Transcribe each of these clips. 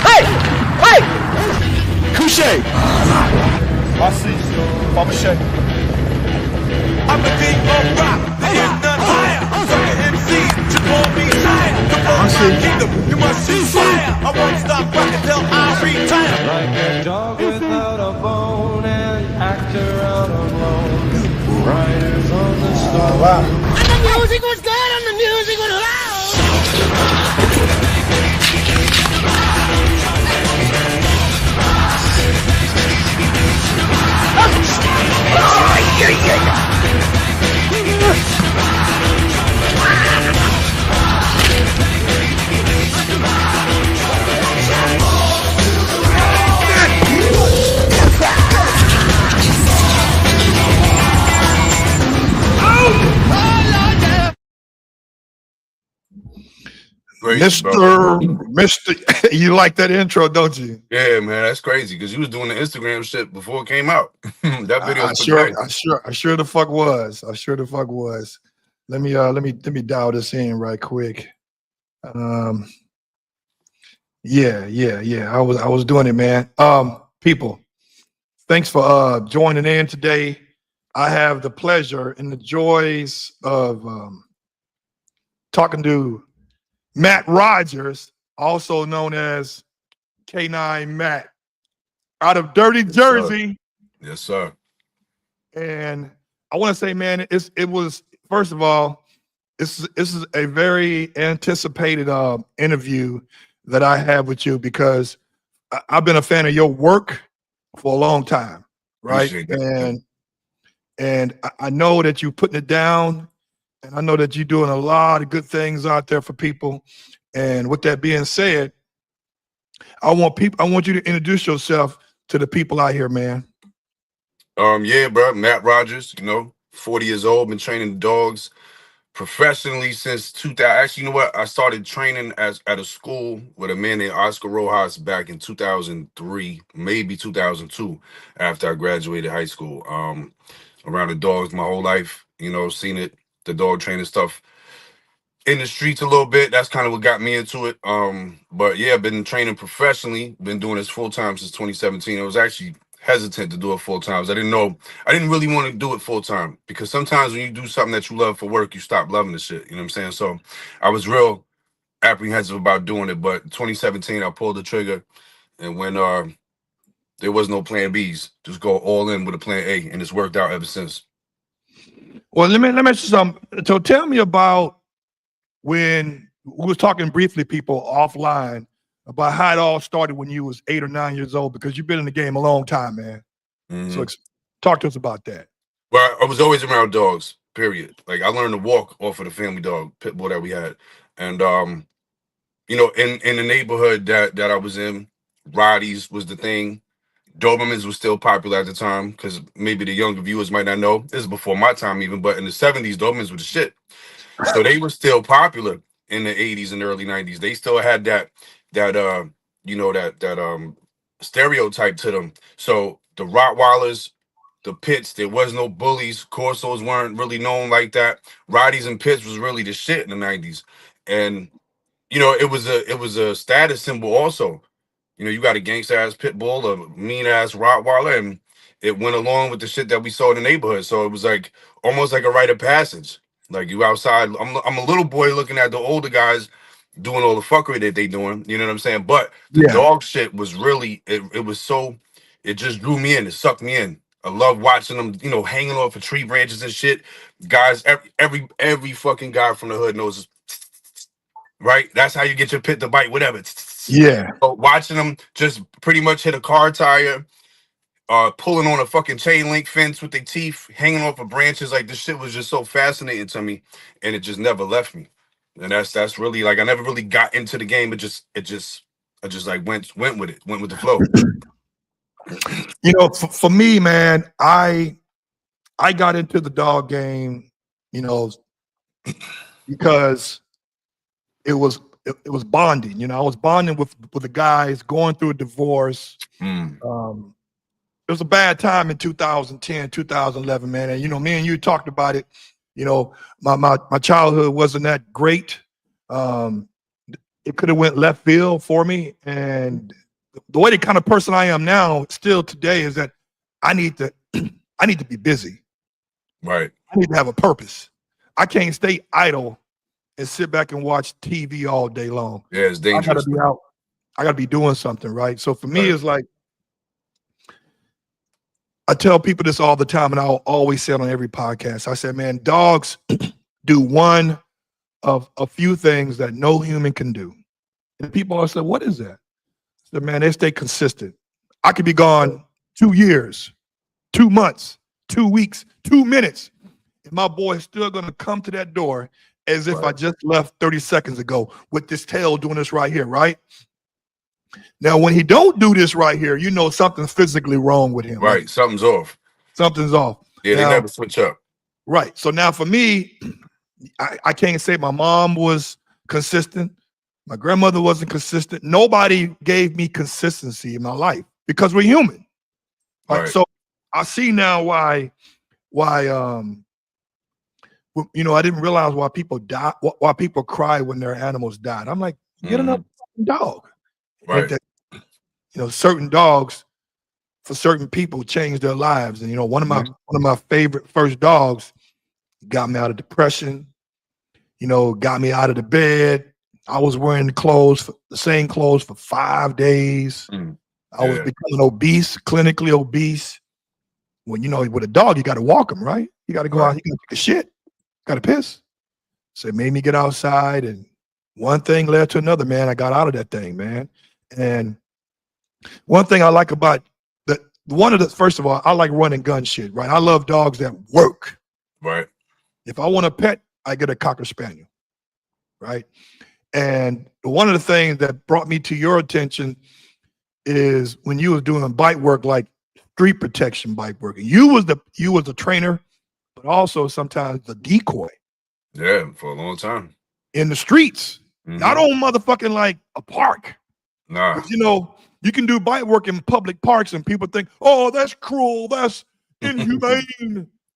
Hey! Couché! I see you, Papa Shay. I'm the king of rock, there is none higher. Sucker MCs, just won't be tired. To roll my kingdom, you must see fire. I won't stop rocking till I retire. Like a dog without a bone, an actor out alone. Riders on the storm. Wow. And the music was good and the music was loud. Great, Mr. You like that intro, don't you? Yeah, man, that's crazy because you was doing the Instagram shit before it came out. That video, I sure the fuck was. I sure the fuck was. Let me dial this in right quick. Yeah. I was doing it, man. People, thanks for joining in today. I have the pleasure and the joys of talking to Matt Rogers, also known as K9 Matt, out of Dirty Jersey. Yes, sir. And I want to say, man, it was, first of all, this is a very anticipated interview that I have with you because I've been a fan of your work for a long time, right? And I know that you're putting it down. And I know that you're doing a lot of good things out there for people. And with that being said, I want you to introduce yourself to the people out here, man. Yeah, bro. Matt Rogers, 40 years old, been training dogs professionally since 2000. Actually, you know what? I started training at a school with a man named Oscar Rojas back in 2003, maybe 2002, after I graduated high school. Around the dogs my whole life, seen it. The dog training stuff in the streets a little bit. That's kind of what got me into it. But yeah, I've been training professionally, been doing this full time since 2017. I was actually hesitant to do it full time. I didn't really want to do it full time because sometimes when you do something that you love for work, you stop loving the shit. You know what I'm saying? So I was real apprehensive about doing it. But 2017, I pulled the trigger, and when there was no plan Bs, just go all in with a plan A, and it's worked out ever since. Well, let me ask you something. So tell me about when we was talking briefly, people offline, about how it all started when you was 8 or 9 years old, because you've been in the game a long time, man. Mm-hmm. So talk to us about that. Well, I was always around dogs, period. Like I learned to walk off of the family dog pit bull that we had. And in the neighborhood that I was in, Roddies was the thing. Dobermans was still popular at the time because maybe the younger viewers might not know. This is before my time even, but in the 70s, Dobermans were the shit. So they were still popular in the 80s and early 90s. They still had that stereotype to them. So the Rottweilers, the Pits, there was no bullies. Corsos weren't really known like that. Roddies and Pits was really the shit in the 90s. And it was a status symbol also. You got a gangster ass pit bull, a mean ass Rottweiler, and it went along with the shit that we saw in the neighborhood. So it was like almost like a rite of passage. Like you outside, I'm a little boy looking at the older guys doing all the fuckery that they doing. You know what I'm saying? But the dog shit was really it just drew me in. It sucked me in. I love watching them, hanging off of tree branches and shit. Guys, every fucking guy from the hood knows. Right? That's how you get your pit to bite, whatever. Yeah. So watching them just pretty much hit a car tire, pulling on a fucking chain link fence with their teeth, hanging off of branches, like this shit was just so fascinating to me, and it just never left me. And that's really like I never really got into the game. I just like went with it, went with the flow. For me, man, I got into the dog game, because it was bonding. I was bonding with the guys going through a divorce. It was a bad time in 2010, 2011, man. And me and you talked about it. My childhood wasn't that great. It could have went left field for me. And the way the kind of person I am now, still today, is that I need to be busy. Right. I need to have a purpose. I can't stay idle and sit back and watch TV all day long. Yeah, it's dangerous. I gotta be out. I gotta be doing something, right? So for me, it's like, I tell people this all the time, and I'll always say it on every podcast. I said, man, dogs do one of a few things that no human can do. And people always say, what is that? I said, man, they stay consistent. I could be gone 2 years, 2 months, 2 weeks, 2 minutes, and my boy is still gonna come to that door as if I just left 30 seconds ago with this tail doing this right here, right? Now, when he don't do this right here, you know something's physically wrong with him. Right, something's off. Something's off. Yeah, now, they never switch up. Right. So now for me, I can't say my mom was consistent. My grandmother wasn't consistent. Nobody gave me consistency in my life because we're human. Right. So I see now why you know, I didn't realize why people die, why people cry when their animals died. I'm like, get another dog. Right. That, you know, certain dogs for certain people change their lives. And you know, one of my favorite first dogs got me out of depression. You know, got me out of the bed. I was wearing the same clothes for 5 days. I was becoming obese, clinically obese. When you know, with a dog, you got to walk him, right? You got to go out, you got to take a shit, got to piss. So it made me get outside, and one thing led to another, man. I got out of that thing, man. And one thing I like about first of all, I like run and gun shit, right? I love dogs that work. Right. If I want a pet, I get a Cocker Spaniel, right? And one of the things that brought me to your attention is when you was doing bite work, like street protection bite work. You was the trainer, but also sometimes the decoy. Yeah, for a long time. In the streets. Not on motherfucking like a park. Nah. You know, you can do bite work in public parks and people think, oh, that's cruel, that's inhumane.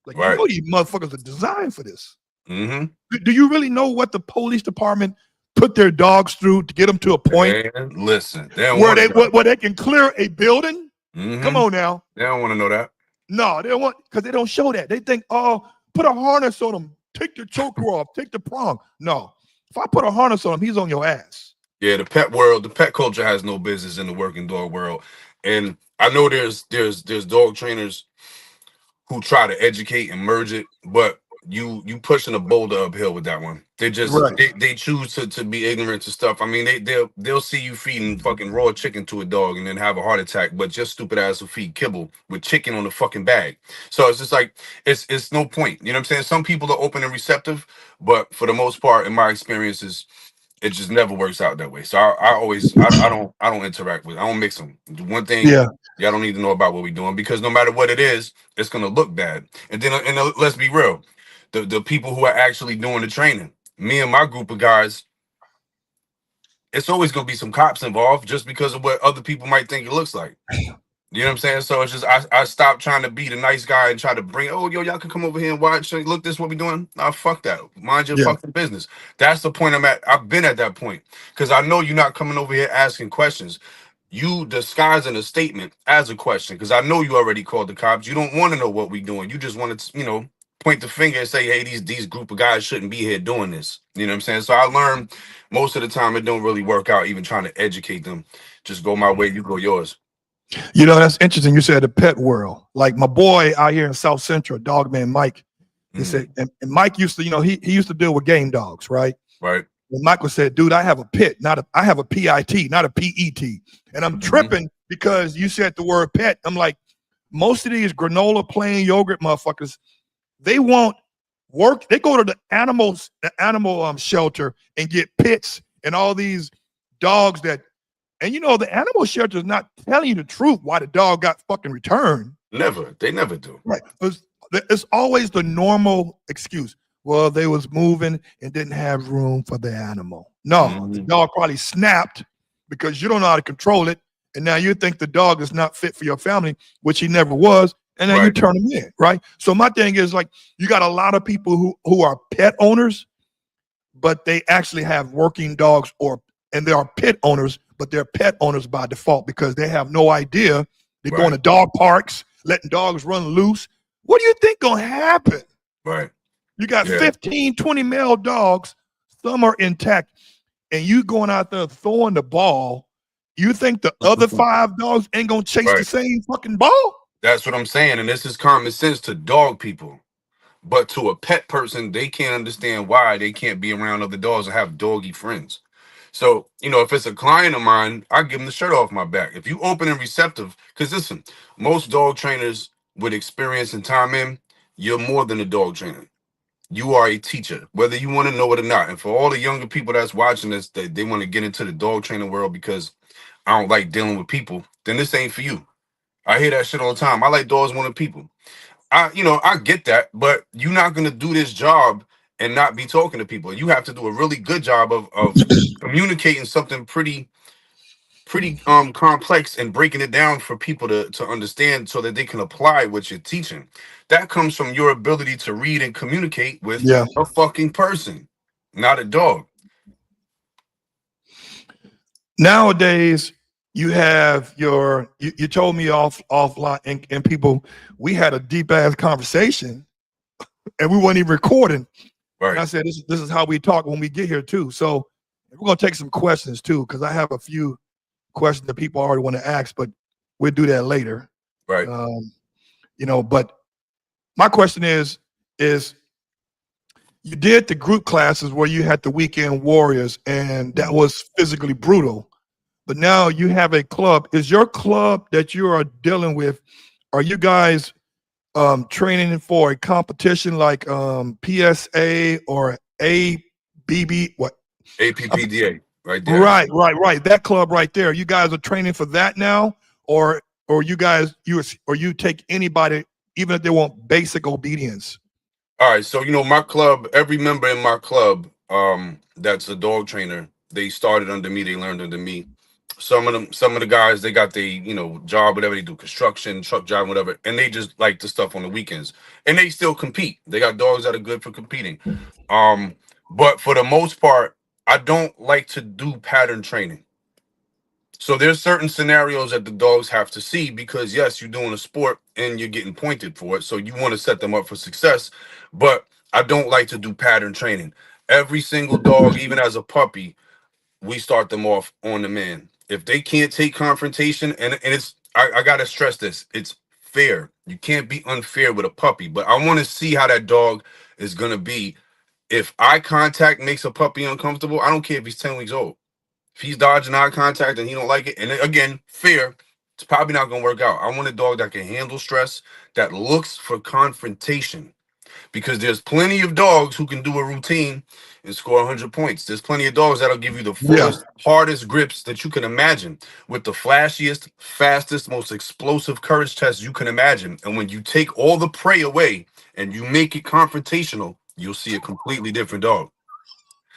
Like, you know, these motherfuckers are designed for this. Do you really know what the police department put their dogs through to get them to a point listen, where they can clear a building? Come on now. They don't want to know that. No, they don't want, because they don't show that. They think, oh, put a harness on them, take the choker off, take the prong. No, if I put a harness on him, he's on your ass. Yeah, the pet world, the pet culture has no business in the working dog world. And I know there's dog trainers who try to educate and merge it, but you pushing a boulder uphill with that one. They just they choose to be ignorant to stuff. I mean, they'll see you feeding fucking raw chicken to a dog and then have a heart attack, but just stupid ass will feed kibble with chicken on the fucking bag. So it's just like it's no point. You know what I'm saying? Some people are open and receptive, but for the most part, in my experiences, it just never works out that way. So I don't interact with. I don't mix them. One thing, y'all don't need to know about what we're doing, because no matter what it is, it's gonna look bad. And then let's be real. The people who are actually doing the training, me and my group of guys, it's always going to be some cops involved just because of what other people might think it looks like. You know what I'm saying? So it's just, I stopped trying to be the nice guy and try to bring, oh, yo, y'all can come over here and watch. Look, this is what we doing. Nah, fuck that. Mind your fucking business. That's the point I'm at. I've been at that point because I know you're not coming over here asking questions. You disguising a statement as a question because I know you already called the cops. You don't want to know what we doing. You just want to, you know, point the finger and say, hey, these group of guys shouldn't be here doing this. You know what I'm saying? So I learned most of the time it don't really work out, even trying to educate them. Just go my way, you go yours. You know, that's interesting. You said the pet world. Like my boy out here in South Central, Dogman Mike, he said, and Mike used to, you know, he used to deal with game dogs, right? Right. And Michael said, dude, I have a pit, I have a PIT, not a PET. And I'm tripping because you said the word pet. I'm like, most of these granola plain yogurt motherfuckers, they won't work. They go to the animal shelter and get pits and all these dogs that, and you know, the animal shelter is not telling you the truth why the dog got fucking returned. Never. They never do. Right. It's always the normal excuse. Well, they was moving and didn't have room for the animal. No, the dog probably snapped because you don't know how to control it. And now you think the dog is not fit for your family, which he never was. And then you turn him in, right? So my thing is, like, you got a lot of people who are pet owners, but they actually have working dogs, and they are pet owners, but they're pet owners by default because they have no idea. They're going to dog parks, letting dogs run loose. What do you think gonna happen? Right. You got 15, 20 male dogs, some are intact, and you going out there throwing the ball. You think the other 5 dogs ain't gonna chase the same fucking ball? That's what I'm saying, and this is common sense to dog people. But to a pet person, they can't understand why they can't be around other dogs and have doggy friends. So, you know, if it's a client of mine, I give them the shirt off my back. If you open and receptive, because listen, most dog trainers with experience and time in, you're more than a dog trainer. You are a teacher, whether you want to know it or not. And for all the younger people that's watching this, that they want to get into the dog training world because I don't like dealing with people, then this ain't for you. I hear that shit all the time. I like dogs more than people. I get that, but you're not gonna do this job and not be talking to people. You have to do a really good job of communicating something pretty complex and breaking it down for people to understand so that they can apply what you're teaching. That comes from your ability to read and communicate with a fucking person, not a dog. Nowadays, you have you told me offline and people, we had a deep ass conversation and we weren't even recording. Right. And I said, this is how we talk when we get here too. So we're gonna take some questions too, because I have a few questions that people already want to ask, but we'll do that later. Right. But my question is you did the group classes where you had the weekend warriors and that was physically brutal. But now you have a club. Is your club that you are dealing with, are you guys training for a competition like PSA or ABB? What? APPDA, right there. Right. That club right there. You guys are training for that now, or you take anybody, even if they want basic obedience? All right. So my club, every member in my club, that's a dog trainer. They started under me. They learned under me. Some of the guys, they got the job, whatever they do, construction, truck job, whatever, and they just like the stuff on the weekends, and they still compete. They got dogs that are good for competing. But for the most part, I don't like to do pattern training. So there's certain scenarios that the dogs have to see because yes, you're doing a sport and you're getting pointed for it, so you want to set them up for success. But I don't like to do pattern training. Every single dog, even as a puppy, we start them off on the man. If they can't take confrontation, and it's I gotta stress this, it's fair. You can't be unfair with a puppy, but I want to see how that dog is gonna be. If eye contact makes a puppy uncomfortable, I don't care if he's 10 weeks old. If he's dodging eye contact and he don't like it, and again, fair, it's probably not gonna work out. I want a dog that can handle stress, that looks for confrontation. Because there's plenty of dogs who can do a routine and score 100 points. There's plenty of dogs that'll give you the fullest, hardest grips that you can imagine with the flashiest, fastest, most explosive courage tests you can imagine. And when you take all the prey away and you make it confrontational, you'll see a completely different dog.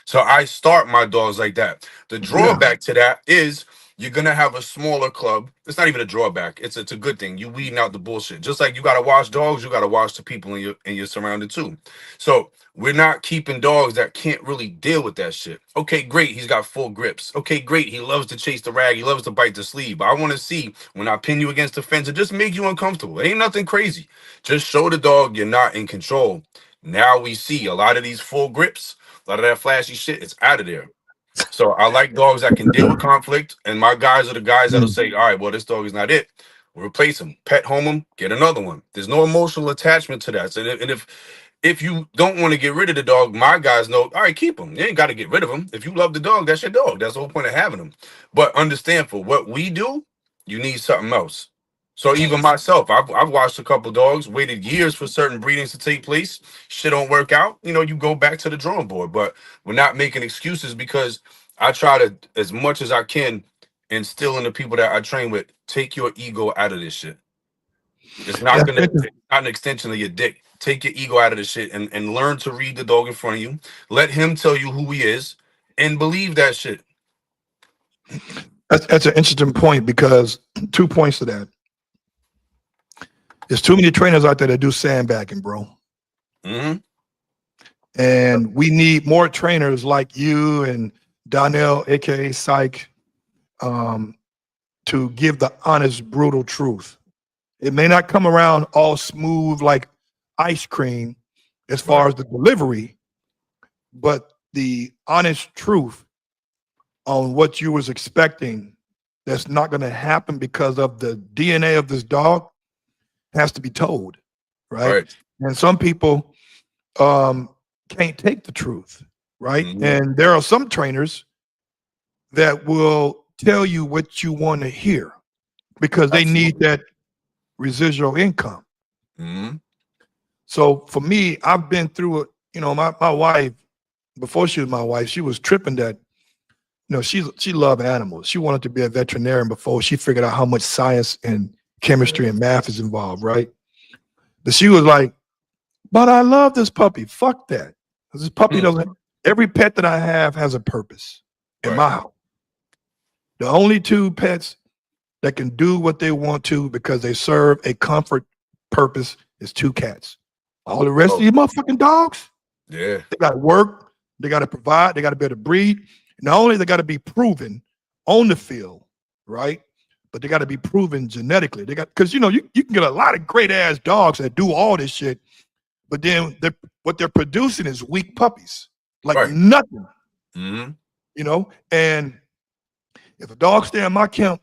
So I start my dogs like that. The drawback to that is you're gonna have a smaller club. It's not even a drawback. It's a good thing. You weeding out the bullshit. Just like you gotta watch dogs, you gotta watch the people in your surrounding too. So we're not keeping dogs that can't really deal with that shit. Okay, great. He's got full grips. Okay, great. He loves to chase the rag. He loves to bite the sleeve. But I want to see when I pin you against the fence, it just make you uncomfortable. It ain't nothing crazy. Just show the dog you're not in control. Now we see a lot of these full grips, a lot of that flashy shit. It's out of there. So I like dogs that can deal with conflict, and my guys are the guys that'll say, all right, well, this dog is not it. We'll replace him, pet home him, get another one. There's no emotional attachment to that. So, and if you don't want to get rid of the dog, my guys know, all right, keep him. You ain't got to get rid of him. If you love the dog, that's your dog. That's the whole point of having him. But understand, for what we do, you need something else. So even myself, I've watched a couple dogs, waited years for certain breedings to take place. Shit don't work out. You go back to the drawing board. But we're not making excuses, because I try to, as much as I can, instill in the people that I train with, take your ego out of this shit. It's not it's not an extension of your dick. Take your ego out of this shit and learn to read the dog in front of you. Let him tell you who he is and believe that shit. That's an interesting point, because 2 points to that. There's too many trainers out there that do sandbagging, bro. Mm-hmm. And we need more trainers like you and Donnell, aka Psych, to give the honest, brutal truth. It may not come around all smooth like ice cream as far as the delivery, but the honest truth on what you was expecting that's not going to happen because of the DNA of this dog has to be told, right? And some people can't take the truth, right? And there are some trainers that will tell you what you want to hear because they need that residual income. So for me, I've been through it. You know, my wife, before she was my wife, she was tripping that, you know, she loved animals. She wanted to be a veterinarian before she figured out how much science and chemistry and math is involved, right? But she was like, but I love this puppy. Fuck that. This puppy doesn't, every pet that I have has a purpose in my house. The only two pets that can do what they want to because they serve a comfort purpose is two cats. All the rest of you motherfucking dogs, they got to work, they got to provide, they got to be able to breed. Not only they got to be proven on the field, right? But they got to be proven genetically. They got, because you know, you can get a lot of great ass dogs that do all this shit, but then what they're producing is weak puppies, like nothing. You know, and if a dog stay in my camp,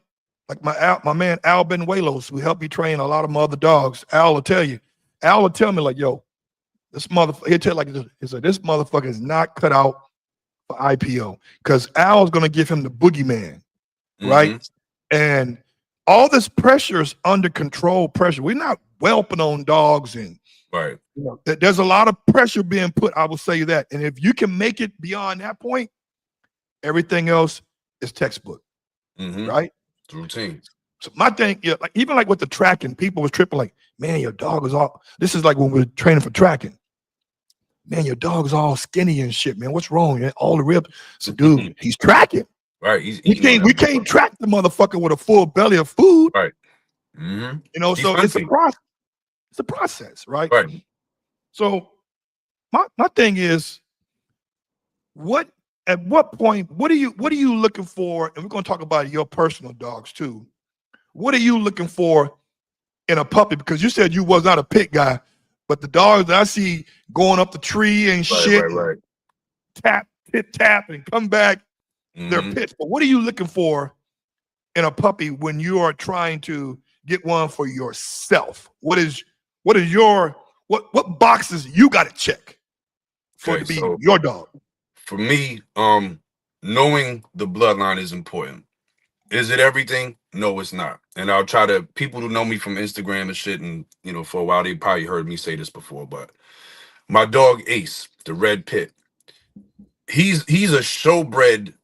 like my man Al Benuelos, who helped me train a lot of my other dogs, Al will tell me like, yo, this motherfucker, he'll tell like this, he said, this motherfucker is not cut out for IPO because Al's gonna give him the boogeyman, right? And all this pressure is under control pressure. We're not whelping on dogs and you know, there's a lot of pressure being put. I will say that. And if you can make it beyond that point, everything else is textbook, right? It's routine. So my thing, yeah, like even like with the tracking, people was tripping like, man, your dog is all. This is like when we were training for tracking. Man, your dog is all skinny and shit, man. What's wrong? Man? All the ribs. So, dude, he's tracking. Right. We can't track the motherfucker with a full belly of food. Right. You know, so it's a process. It's a process, right? Right. So my thing is, at what point, what are you looking for? And we're going to talk about your personal dogs too. What are you looking for in a puppy? Because you said you was not a pit guy, but the dogs that I see going up the tree and shit, tap, tip, tap, and come back, they're pits. But what are you looking for in a puppy when you are trying to get one for yourself? What boxes you got to check for it to be your dog? For me, knowing the bloodline is important. Is it everything? No, it's not. And I'll try to, people who know me from Instagram and shit, and you know, for a while they probably heard me say this before, but my dog Ace, the red pit, he's a showbred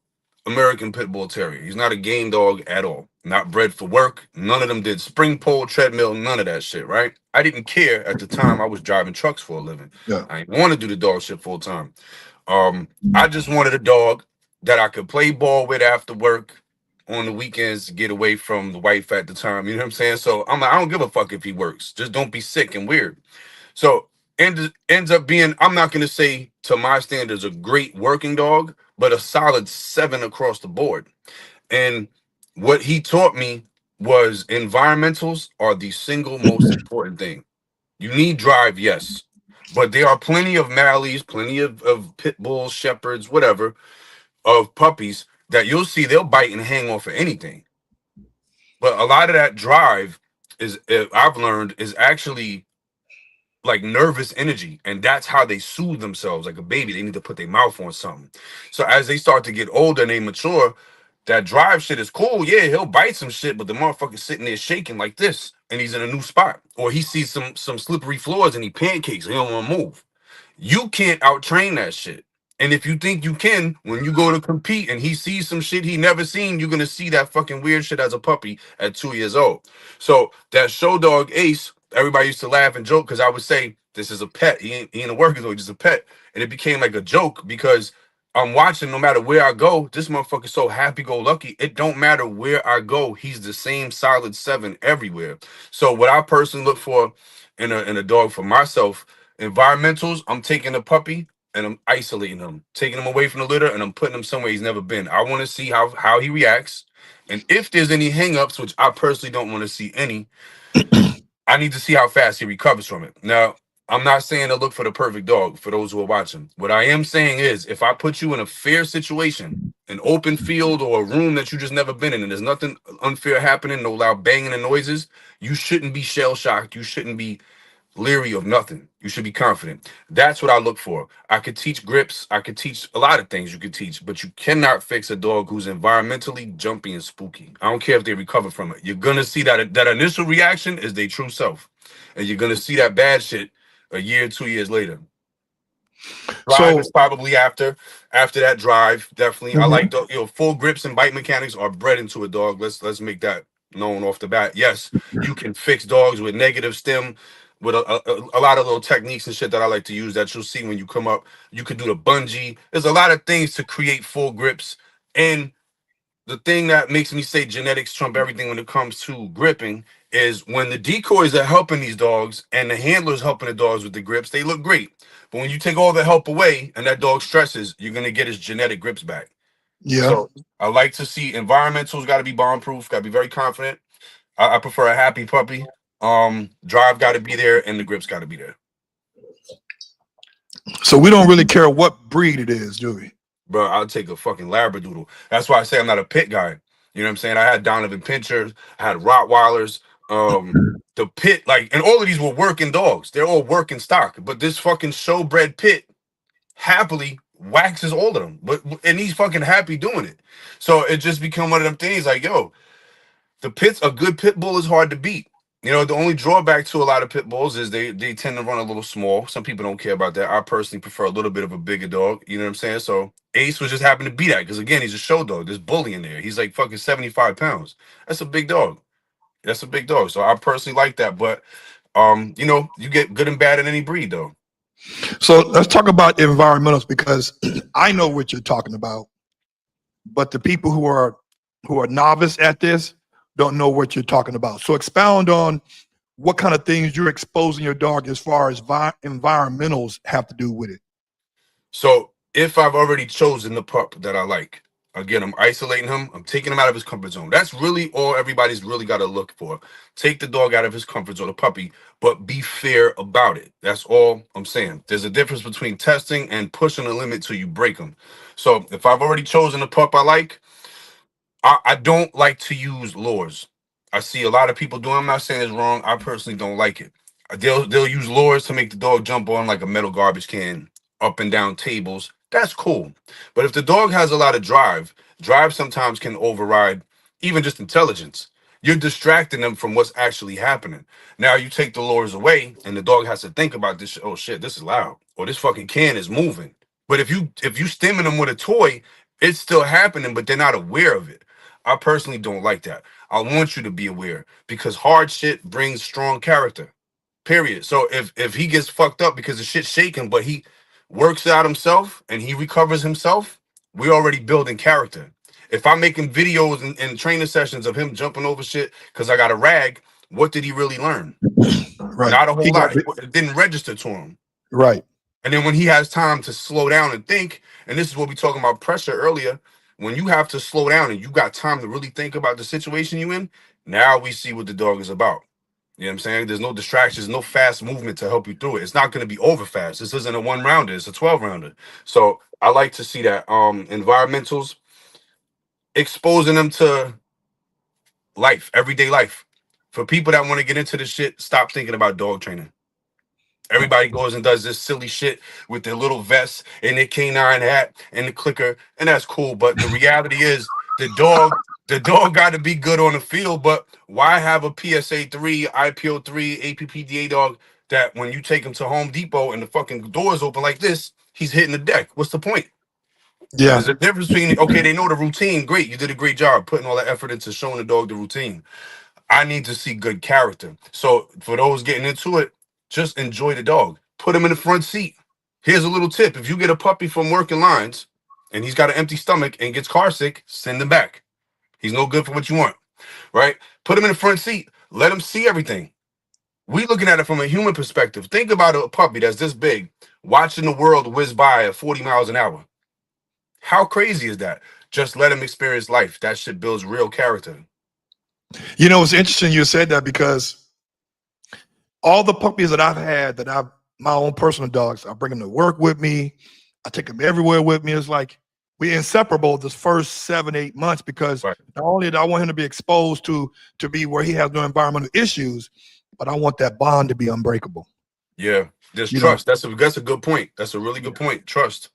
American pit bull terrier. He's not a game dog at all. Not bred for work. None of them did spring pole, treadmill, none of that shit, right? I didn't care at the time. I was driving trucks for a living. I didn't want to do the dog shit full time. I just wanted a dog that I could play ball with after work on the weekends to get away from the wife at the time. You know what I'm saying? So I'm like, I don't give a fuck if he works. Just don't be sick and weird. So ends up being, I'm not going to say to my standards, a great working dog, but a solid 7 across the board. And what he taught me was environmentals are the single most important thing. You need drive, yes. But there are plenty of Malleys, plenty of pit bulls, shepherds, whatever, of puppies that you'll see they'll bite and hang off of anything. But a lot of that drive is, I've learned, is actually like nervous energy. And that's how they soothe themselves. Like a baby, they need to put their mouth on something. So as they start to get older and they mature, that drive shit is cool. Yeah, he'll bite some shit, but the motherfucker's sitting there shaking like this, and he's in a new spot. Or he sees some slippery floors and he pancakes, and he don't want to move. You can't out-train that shit. And if you think you can, when you go to compete and he sees some shit he never seen, you're gonna see that fucking weird shit as a puppy at 2 years old. So that show dog Ace, everybody used to laugh and joke because I would say, this is a pet. He ain't a working dog, just a pet. And it became like a joke because I'm watching no matter where I go, this motherfucker's so happy-go-lucky. It don't matter where I go, he's the same solid 7 everywhere. So what I personally look for in a dog for myself, environmentals, I'm taking a puppy and I'm isolating him, taking him away from the litter, and I'm putting him somewhere he's never been. I want to see how he reacts, and if there's any hangups, which I personally don't want to see any, I need to see how fast he recovers from it. Now, I'm not saying to look for the perfect dog for those who are watching. What I am saying is, if I put you in a fair situation, an open field or a room that you just never been in, and there's nothing unfair happening, no loud banging and noises, you shouldn't be shell shocked. You shouldn't be leery of nothing. You should be confident. That's what I look for. I could teach grips. I could teach a lot of things you could teach, but you cannot fix a dog who's environmentally jumpy and spooky. I don't care if they recover from it. You're gonna see that initial reaction is their true self, and you're gonna see that bad shit a year, 2 years later. Drive is probably after that drive. Definitely, I like full grips and bite mechanics are bred into a dog. Let's make that known off the bat. Yes, you can fix dogs with negative stim, with a lot of little techniques and shit that I like to use that you'll see when you come up. You could do the bungee. There's a lot of things to create full grips. And the thing that makes me say genetics trump everything when it comes to gripping is when the decoys are helping these dogs and the handlers helping the dogs with the grips, they look great. But when you take all the help away and that dog stresses, you're gonna get his genetic grips back. Yeah. So I like to see environmentals got to be bomb proof, got to be very confident. I prefer a happy puppy. Drive got to be there and the grips got to be there. So we don't really care what breed it is, do we? Bro, I'll take a fucking Labradoodle. That's why I say I'm not a pit guy. You know what I'm saying? I had Donovan Pinschers, I had Rottweilers, the pit, like, and all of these were working dogs. They're all working stock. But this fucking showbred pit happily waxes all of them. And he's fucking happy doing it. So it just become one of them things like, yo, a good pit bull is hard to beat. You know, the only drawback to a lot of pit bulls is they tend to run a little small. Some people don't care about that. I personally prefer a little bit of a bigger dog. You know what I'm saying? So Ace was just happen to be that because, again, he's a show dog. There's bully in there. He's like fucking 75 pounds. That's a big dog. That's a big dog. So I personally like that. But, you know, you get good and bad in any breed, though. So let's talk about environmentals because I know what you're talking about. But the people who are novice at this don't know what you're talking about. So expound on what kind of things you're exposing your dog as far as environmentals have to do with it. So if I've already chosen the pup that I like, again, I'm isolating him. I'm taking him out of his comfort zone. That's really all everybody's really got to look for. Take the dog out of his comfort zone, the puppy, but be fair about it. That's all I'm saying. There's a difference between testing and pushing a limit till you break them. So if I've already chosen the pup I like, I don't like to use lures. I see a lot of people doing. I'm not saying it's wrong. I personally don't like it. They'll use lures to make the dog jump on like a metal garbage can, up and down tables. That's cool. But if the dog has a lot of drive sometimes can override even just intelligence. You're distracting them from what's actually happening. Now you take the lures away and the dog has to think about this. Oh shit, this is loud. Or this fucking can is moving. But if you stemming them with a toy, it's still happening, but they're not aware of it. I personally don't like that. I want you to be aware because hard shit brings strong character. Period. So if he gets fucked up because the shit's shaking, but he works out himself and he recovers himself, we're already building character. If I'm making videos and training sessions of him jumping over shit because I got a rag, what did he really learn? Right. Not a whole lot. It didn't register to him. Right. And then when he has time to slow down and think, and this is what we talking about pressure earlier, when you have to slow down and you got time to really think about the situation you in, now we see what the dog is about. You know what I'm saying? There's no distractions, no fast movement to help you through it. It's not going to be over fast. This isn't a 1-rounder, it's a 12-rounder. So I like to see that. Environmentals, exposing them to life, everyday life. For people that want to get into this shit, stop thinking about dog training. Everybody goes and does this silly shit with their little vest and their canine hat and the clicker, and that's cool. But the reality is the dog got to be good on the field. But why have a PSA 3, IPO 3, APPDA dog that when you take him to Home Depot and the fucking doors open like this, he's hitting the deck? What's the point? Yeah. There's a difference between, okay, they know the routine. Great. You did a great job putting all that effort into showing the dog the routine. I need to see good character. So for those getting into it, just enjoy the dog. Put him in the front seat. Here's a little tip. If you get a puppy from working lines and he's got an empty stomach and gets car sick, send him back. He's no good for what you want, right? Put him in the front seat. Let him see everything. We looking at it from a human perspective. Think about a puppy that's this big watching the world whiz by at 40 miles an hour. How crazy is that? Just let him experience life. That shit builds real character. You know, it's interesting you said that because all the puppies that I've had that I've my own personal dogs, I bring them to work with me. I take them everywhere with me. It's like we're inseparable this first 7, 8 months because Right. not only do I want him to be exposed to be where he has no environmental issues, but I want that bond to be unbreakable. Yeah, there's You know? trust. That's a good point. That's a really good point. Trust.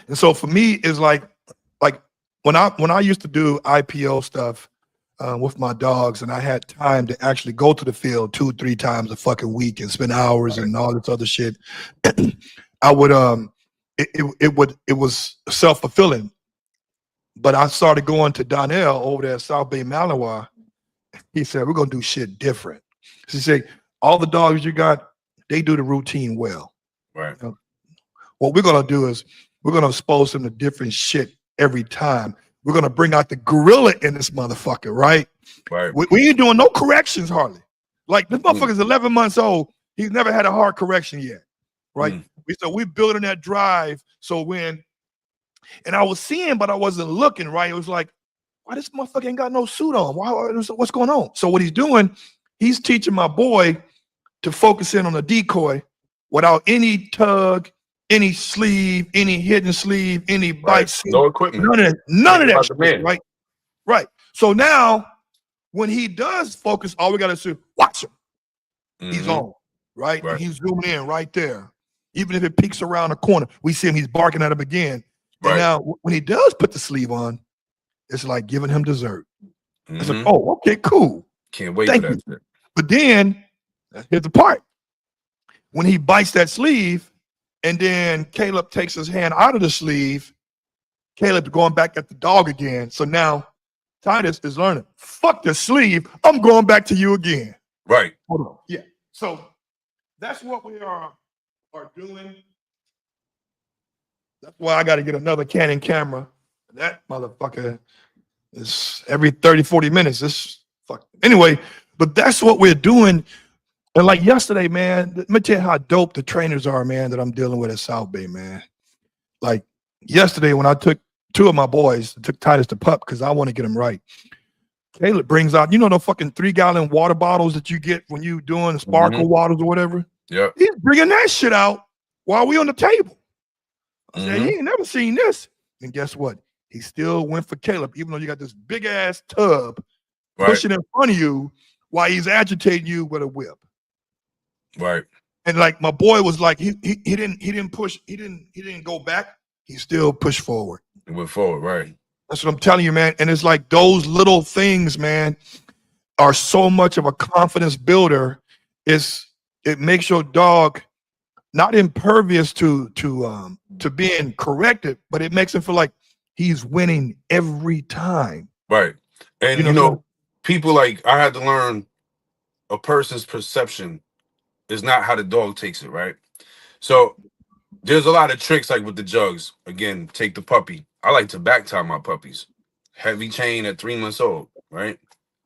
And so for me, it's like when I used to do IPO stuff with my dogs, and I had time to actually go to the field 2-3 times a fucking week and spend hours and all this other shit. I would it was self-fulfilling. But I started going to Donnell over there at South Bay Malinois. He said, we're gonna do shit different. He said, all the dogs you got, they do the routine well. Right. You know, what we're gonna do is we're gonna expose them to different shit every time. We're gonna bring out the gorilla in this motherfucker, right? Right. We ain't doing no corrections hardly. Like this motherfucker's 11 months old. He's never had a hard correction yet, right? So we building that drive. So when, and I was seeing, but I wasn't looking, right? It was like, why this motherfucker ain't got no suit on? What's going on? So what he's doing, he's teaching my boy to focus in on the decoy without any tug, any sleeve, any hidden sleeve, any bite. No equipment. None of that shit, right? Right. So now when he does focus, all we got to do, watch him. He's on, right? And he's zooming in right there. Even if it peeks around the corner, we see him, he's barking at him again. And now when he does put the sleeve on, it's like giving him dessert. It's like, oh, okay, cool. Can't wait for that shit. But then here's the part. When he bites that sleeve, and then Caleb takes his hand out of the sleeve, Caleb's going back at the dog again. So now Titus is learning, fuck the sleeve, I'm going back to you again. Right. Hold on. Yeah. So that's what we are doing. That's why I got to get another Canon camera. That motherfucker is every 30, 40 minutes. This fuck. Anyway, but that's what we're doing. And like yesterday, man, let me tell you how dope the trainers are, man, that I'm dealing with at South Bay, man. Like yesterday when I took 2 of my boys, took Titus to pup because I want to get him right. Caleb brings out, you know, the fucking 3-gallon water bottles that you get when you doing sparkle waters or whatever. Yeah. He's bringing that shit out while we on the table. I said, he ain't never seen this. And guess what? He still went for Caleb, even though you got this big ass tub pushing in front of you while he's agitating you with a whip. Right. And like my boy was like, he didn't push, he didn't go back. He still pushed forward. He went forward, right. That's what I'm telling you, man. And it's like those little things, man, are so much of a confidence builder. It makes your dog not impervious to being corrected, but it makes him feel like he's winning every time. Right. And you know people like I had to learn a person's perception is not how the dog takes it, right? So there's a lot of tricks like with the jugs. Again, take the puppy. I like to back tie my puppies. Heavy chain at 3 months old, right?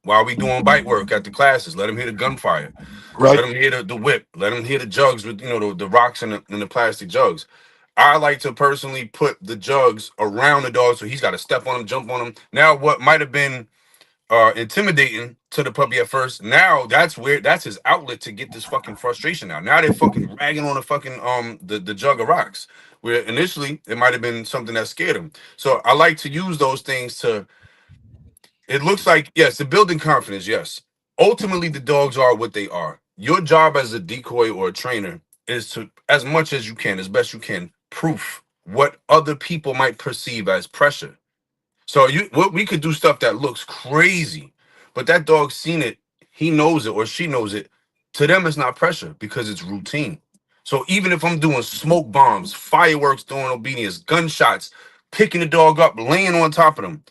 While we doing bite work at the classes, let them hear the gunfire. Right. Let them hear the whip. Let them hear the jugs with, you know, the rocks and the plastic jugs. I like to personally put the jugs around the dog so he's got to step on them, jump on them. Now, what might have been intimidating to the puppy at first, now that's his outlet to get this fucking frustration out. Now they're fucking ragging on the fucking the jug of rocks, where initially it might have been something that scared him. So I like to use those things to, it looks like, yes, the building confidence, yes. Ultimately, the dogs are what they are. Your job as a decoy or a trainer is to, as much as you can, as best you can, proof what other people might perceive as pressure. So we could do stuff that looks crazy, but that dog's seen it, he knows it or she knows it. To them, it's not pressure because it's routine. So even if I'm doing smoke bombs, fireworks, doing obedience, gunshots, picking the dog up, laying on top of them,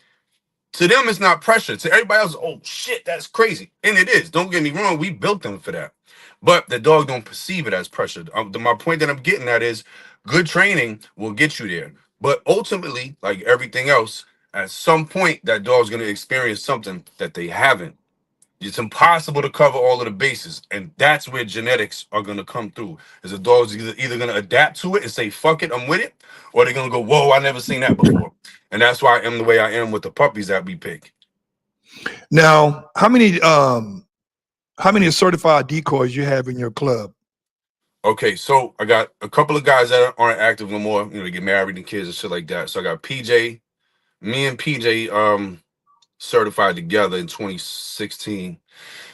to them, it's not pressure. To everybody else, oh shit, that's crazy. And it is. Don't get me wrong, we built them for that. But the dog don't perceive it as pressure. My point that I'm getting at is good training will get you there. But ultimately, like everything else, at some point, that dog's going to experience something that they haven't. It's impossible to cover all of the bases, and that's where genetics are gonna come through. Is the dog's either gonna adapt to it and say "fuck it, I'm with it," or they're gonna go, "Whoa, I never seen that before." And that's why I am the way I am with the puppies that we pick. Now, how many certified decoys you have in your club? Okay, so I got a couple of guys that aren't active no more. You know, they get married and kids and shit like that. So I got PJ, me and PJ certified together in 2016.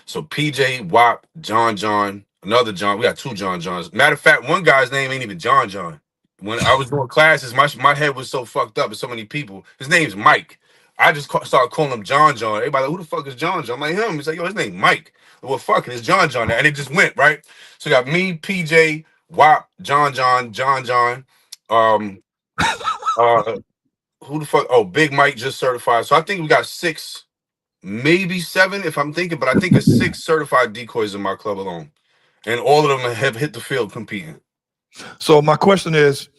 So PJ, WAP, John, another John. We got two Johns. Matter of fact, one guy's name ain't even John. When I was doing classes, my head was so fucked up with so many people. His name's Mike. I just started calling him John. Everybody like, who the fuck is John? I'm like, him. He's like, yo, his name Mike. Well, fuck it, it's John. And it just went, right? So you got me, PJ, WAP, John. Um, who the fuck? Oh, Big Mike just certified. So I think we got 6, maybe 7 if I'm thinking, but I think it's 6 certified decoys in my club alone. And all of them have hit the field competing. So my question is,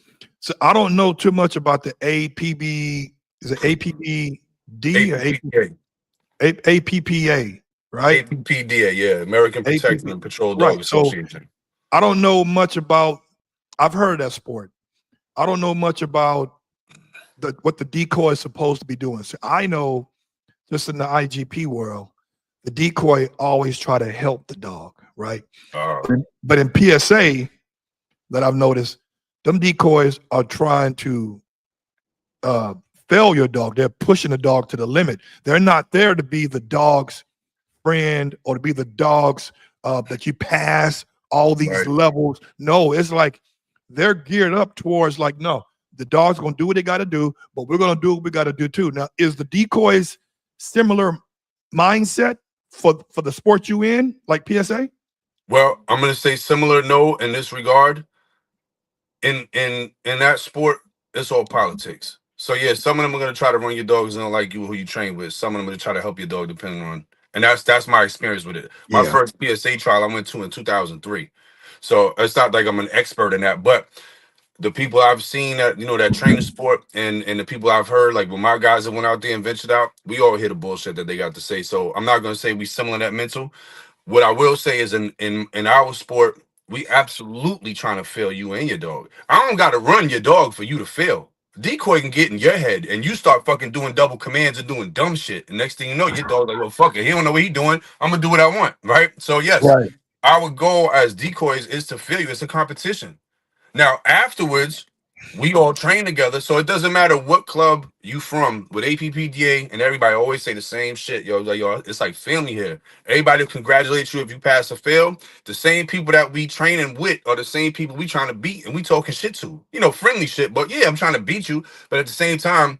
so I don't know too much about the APB. Is it APBD or APPA, right? APPDA, yeah, American Protection and Patrol Dog Association. So I don't know much about. I've heard of that sport. I don't know much about what the decoy is supposed to be doing. So I know, just in the IGP world, the decoy always try to help the dog, right? But in PSA, that I've noticed, them decoys are trying to fail your dog. They're pushing the dog to the limit. They're not there to be the dog's friend or to be the dog's that you pass all these levels. No, it's like they're geared up towards like, no, the dog's gonna do what they gotta do, but we're gonna do what we gotta do too. Now, is the decoys similar mindset for the sport you in, like PSA? Well, I'm gonna say similar, no, in this regard. In that sport, it's all politics. So yeah, some of them are gonna try to run your dogs and don't like you, who you train with. Some of them are gonna try to help your dog, depending on, and that's my experience with it. My first PSA trial I went to in 2003. So it's not like I'm an expert in that, but the people I've seen that, you know, that train the sport and the people I've heard, like when my guys that went out there and ventured out, we all hear the bullshit that they got to say. So I'm not gonna say we similar in that mental. What I will say is in our sport, we absolutely trying to fail you and your dog. I don't got to run your dog for you to fail. Decoy can get in your head and you start fucking doing double commands and doing dumb shit. And next thing you know, your dog like, well, fuck it. He don't know what he doing. I'm gonna do what I want, right? So yes, our goal as decoys is to fail you. It's a competition. Now afterwards, we all train together, so it doesn't matter what club you from. With APPDA and everybody always say the same shit, yo. Like, yo, it's like family here. Everybody congratulates you if you pass or fail. The same people that we training with are the same people we trying to beat and we talking shit to. You know, friendly shit. But yeah, I'm trying to beat you. But at the same time,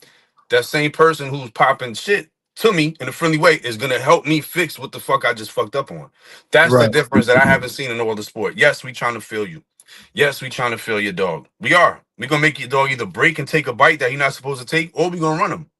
that same person who's popping shit to me in a friendly way is gonna help me fix what the fuck I just fucked up on. That's the difference that I haven't seen in no other sport. Yes, we trying to feel you. Yes, we trying to feel your dog. We are. We're going to make your dog either break and take a bite that he's not supposed to take, or we're going to run him.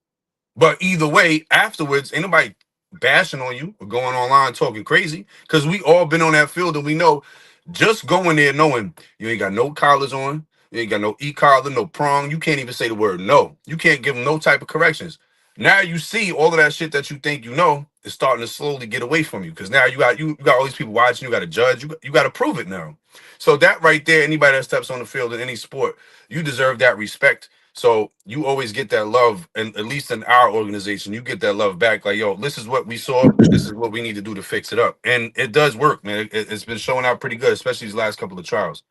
But either way, afterwards, ain't nobody bashing on you or going online talking crazy, because we all been on that field and we know just going there knowing you ain't got no collars on, you ain't got no e-collar, no prong. You can't even say the word no. You can't give them no type of corrections. Now you see all of that shit that you think you know is starting to slowly get away from you, because now you got all these people watching. You got to judge. You got to prove it now. So that right there, anybody that steps on the field in any sport, you deserve that respect. So you always get that love, and at least in our organization, you get that love back. Like, yo, this is what we saw. This is what we need to do to fix it up, and it does work, man. It's been showing out pretty good, especially these last couple of trials.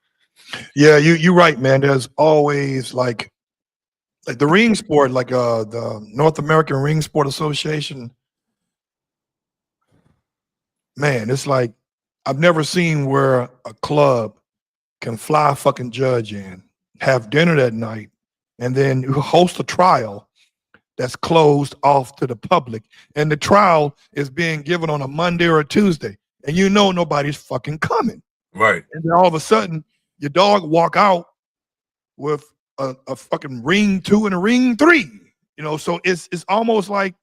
Yeah, you're right, man. There's always like the ring sport, like the North American Ring Sport Association. Man, it's like I've never seen where a club can fly a fucking judge in, have dinner that night, and then host a trial that's closed off to the public. And the trial is being given on a Monday or a Tuesday, and you know nobody's fucking coming. Right. And then all of a sudden, your dog walk out with a fucking ring 2 and a ring 3. You know, so it's almost like,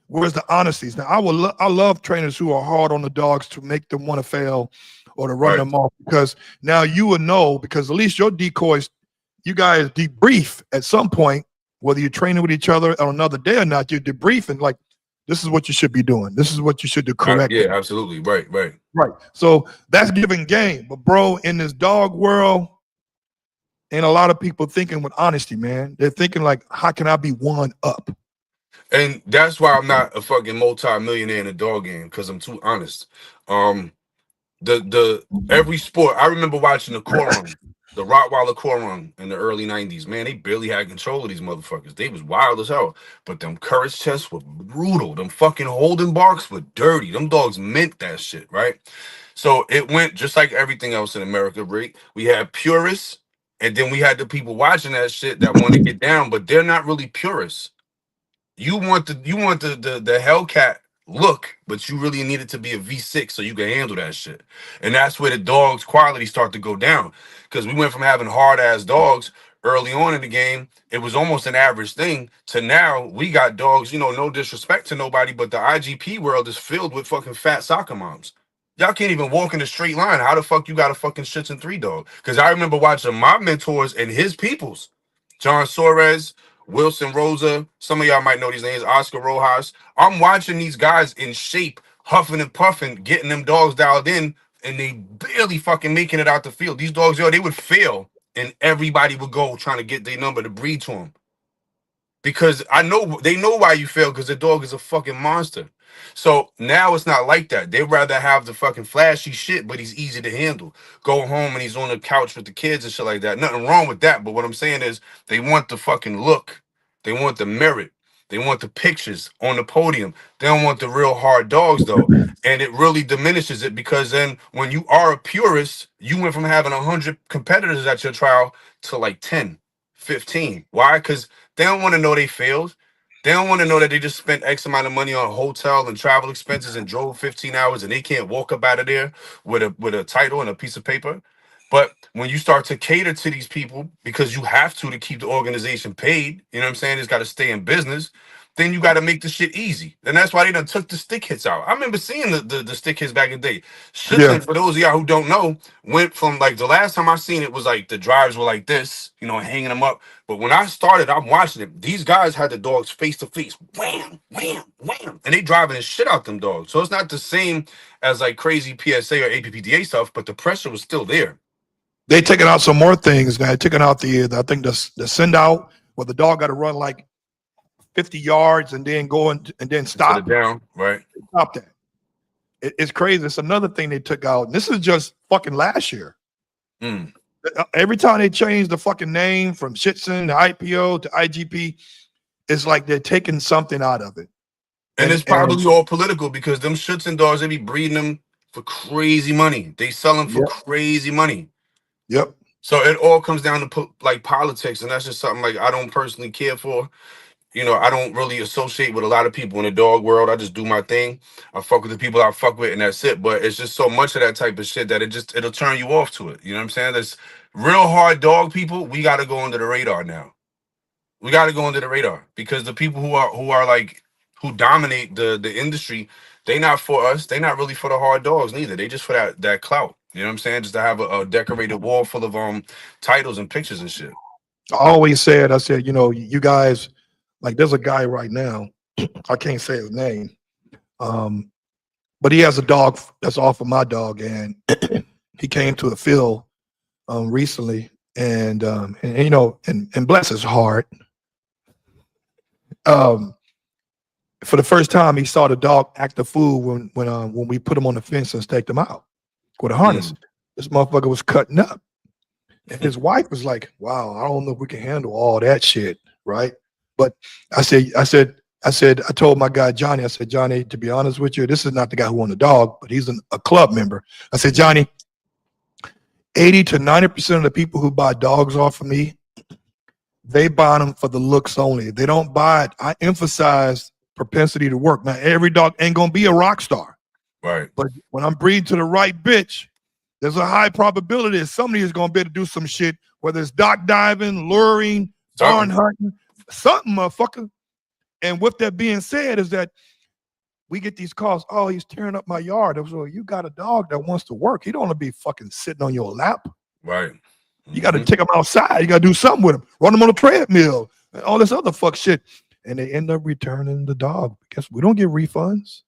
where's the honesties? Now, I love trainers who are hard on the dogs to make them want to fail or to run them off, because now you will know, because at least your decoys, you guys debrief at some point, whether you're training with each other on another day or not, you're debriefing like, This is what you should be doing. This is what you should do correctly. Yeah, absolutely. Right. Right. So that's giving game. But bro, in this dog world, and a lot of people thinking with honesty, man. They're thinking like, how can I be one up? And that's why I'm not a fucking multi-millionaire in a dog game, because I'm too honest. The every sport, I remember watching the Quorum, the Rottweiler Quorum in the early 90s. Man, they barely had control of these motherfuckers. They was wild as hell. But them courage tests were brutal. Them fucking holding barks were dirty. Them dogs meant that shit, right? So it went just like everything else in America, Rick. We had purists, and then we had the people watching that shit that want to get down, but they're not really purists. You want the Hellcat look, but you really need it to be a V6 so you can handle that shit. And that's where the dog's quality start to go down. Because we went from having hard ass dogs early on in the game, it was almost an average thing, to now we got dogs, you know, no disrespect to nobody, but the IGP world is filled with fucking fat soccer moms. Y'all can't even walk in a straight line. How the fuck you got a fucking Shits and 3 dog? Because I remember watching my mentors and his peoples, John Suarez, Wilson Rosa, some of y'all might know these names, Oscar Rojas. I'm watching these guys in shape, huffing and puffing, getting them dogs dialed in, and they barely fucking making it out the field. These dogs, yo, they would fail, and everybody would go trying to get their number to breed to them. Because I know they know why you fail, because the dog is a fucking monster. So now it's not like that. They'd rather have the fucking flashy shit, but he's easy to handle. Go home and he's on the couch with the kids and shit like that. Nothing wrong with that. But what I'm saying is they want the fucking look. They want the merit. They want the pictures on the podium. They don't want the real hard dogs, though. And it really diminishes it, because then when you are a purist, you went from having 100 competitors at your trial to like 10, 15. Why? Because they don't want to know they failed. They don't want to know that they just spent X amount of money on hotel and travel expenses and drove 15 hours and they can't walk up out of there with a title and a piece of paper. But when you start to cater to these people, because you have to keep the organization paid, you know what I'm saying? It's got to stay in business. Then you got to make the shit easy. And that's why they done took the stick hits out. I remember seeing the stick hits back in the day. Shitson, for those of y'all who don't know, went from like the last time I seen it was like the drives were like this, you know, hanging them up. But when I started, I'm watching it. These guys had the dogs face to face, wham, wham, wham, and they driving the shit out them dogs. So it's not the same as like crazy PSA or APPDA stuff, but the pressure was still there. They taking out some more things. They taking out I think the send out where the dog got to run like 50 yards and then go and then stop down, right? Stop that. It's crazy. It's another thing they took out. And this is just fucking last year. Every time they change the fucking name from Shitson to IPO to IGP, it's like they're taking something out of it. And it's probably all political, because them Shitson dogs, they be breeding them for crazy money. They sell them for crazy money. Yep. So it all comes down to like politics, and that's just something like I don't personally care for. You know, I don't really associate with a lot of people in the dog world. I just do my thing. I fuck with the people I fuck with, and that's it. But it's just so much of that type of shit that it'll turn you off to it. You know what I'm saying? There's real hard dog people. We got to go under the radar now. We got to go under the radar, because the people who dominate the industry, they not for us. They not really for the hard dogs neither. They just for that clout. You know what I'm saying? Just to have a decorated wall full of titles and pictures and shit. I always said, you know, you guys, like there's a guy right now, I can't say his name, but he has a dog that's off of my dog, and he came to a field recently, and you know, and bless his heart, for the first time he saw the dog act a fool when we put him on the fence and staked him out with a harness. This motherfucker was cutting up, and his wife was like, "Wow, I don't know if we can handle all that shit, right?" But I told my guy Johnny, I said, Johnny, to be honest with you, this is not the guy who won the dog, but he's a club member. I said, Johnny, 80 to 90% of the people who buy dogs off of me, they buy them for the looks only. They don't buy it. I emphasize propensity to work. Now, every dog ain't gonna be a rock star. Right. But when I'm breeding to the right bitch, there's a high probability that somebody is gonna be able to do some shit, whether it's dock diving, luring, barn hunting, something, motherfucker. And with that being said, is that we get these calls, oh, he's tearing up my yard. I was like, you got a dog that wants to work. He don't want to be fucking sitting on your lap. Right. You got to take him outside. You got to do something with him. Run him on a treadmill and all this other fuck shit. and they end up returning the dog. Guess we don't get refunds.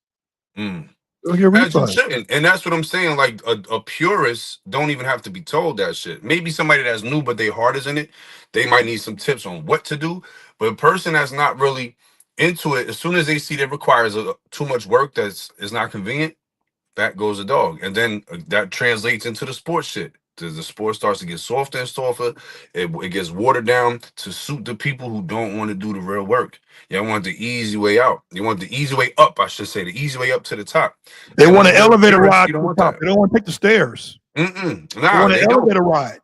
Mm. We don't get As you refunds. shouldn't. And that's what I'm saying. Like a purist don't even have to be told that shit. Maybe somebody that's new, but their heart is in it, they might need some tips on what to do. But a person that's not really into it, as soon as they see that requires too much work that's is not convenient, back goes the dog. And then that translates into the sports shit. The sport starts to get softer and softer. It gets watered down to suit the people who don't want to do the real work. You want the easy way out. You want the easy way up, I should say, the easy way up to the top. They And want when an you're a elevator purist, ride you to don't the want top. that. They don't want to take the stairs. They Nah, want an they don't. elevator ride.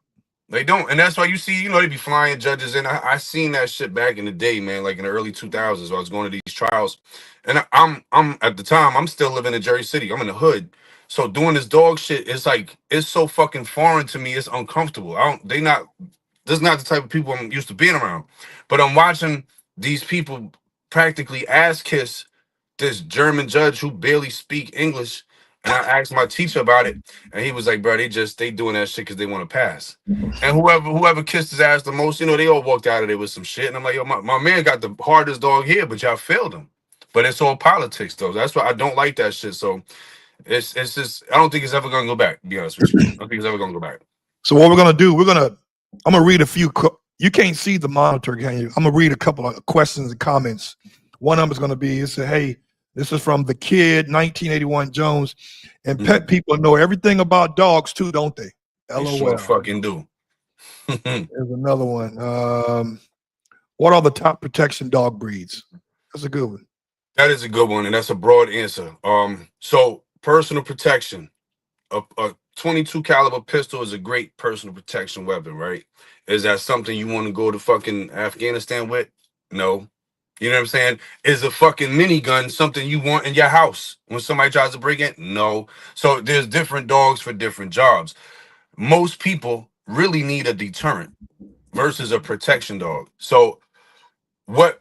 They don't, and that's why you see, they be flying judges in. I seen that shit back in the day, man, like in the early 2000s. I was going to these trials, and I'm at the time I'm still living in Jersey City. I'm in the hood, so doing this dog shit is like it's so fucking foreign to me. It's uncomfortable. This is not the type of people I'm used to being around. But I'm watching these people practically ass kiss this German judge who barely speak English. And I asked my teacher about it, and he was like, "Bro, they doing that shit because they want to pass." And whoever kissed his ass the most, they all walked out of there with some shit. And I'm like, "Yo, my man got the hardest dog here, but y'all failed him." But it's all politics, though. That's why I don't like that shit. So it's just I don't think it's ever gonna go back. To be honest with you, I don't think it's ever gonna go back. So what we're gonna do? I'm gonna read a few. You can't see the monitor, can you? I'm gonna read a couple of questions and comments. One of them is gonna be, it said, "Hey, this is from the kid 1981 Jones, and pet people know everything about dogs too, don't they?" They LOL. sure fucking do. There's another one. What are the top protection dog breeds? That's a good one. That is a good one, and that's a broad answer. So personal protection, a 22 caliber pistol is a great personal protection weapon, right? Is that something you want to go to fucking Afghanistan with? No. You know what I'm saying? Is a fucking minigun something you want in your house when somebody tries to break in? No. So there's different dogs for different jobs. Most people really need a deterrent versus a protection dog. So what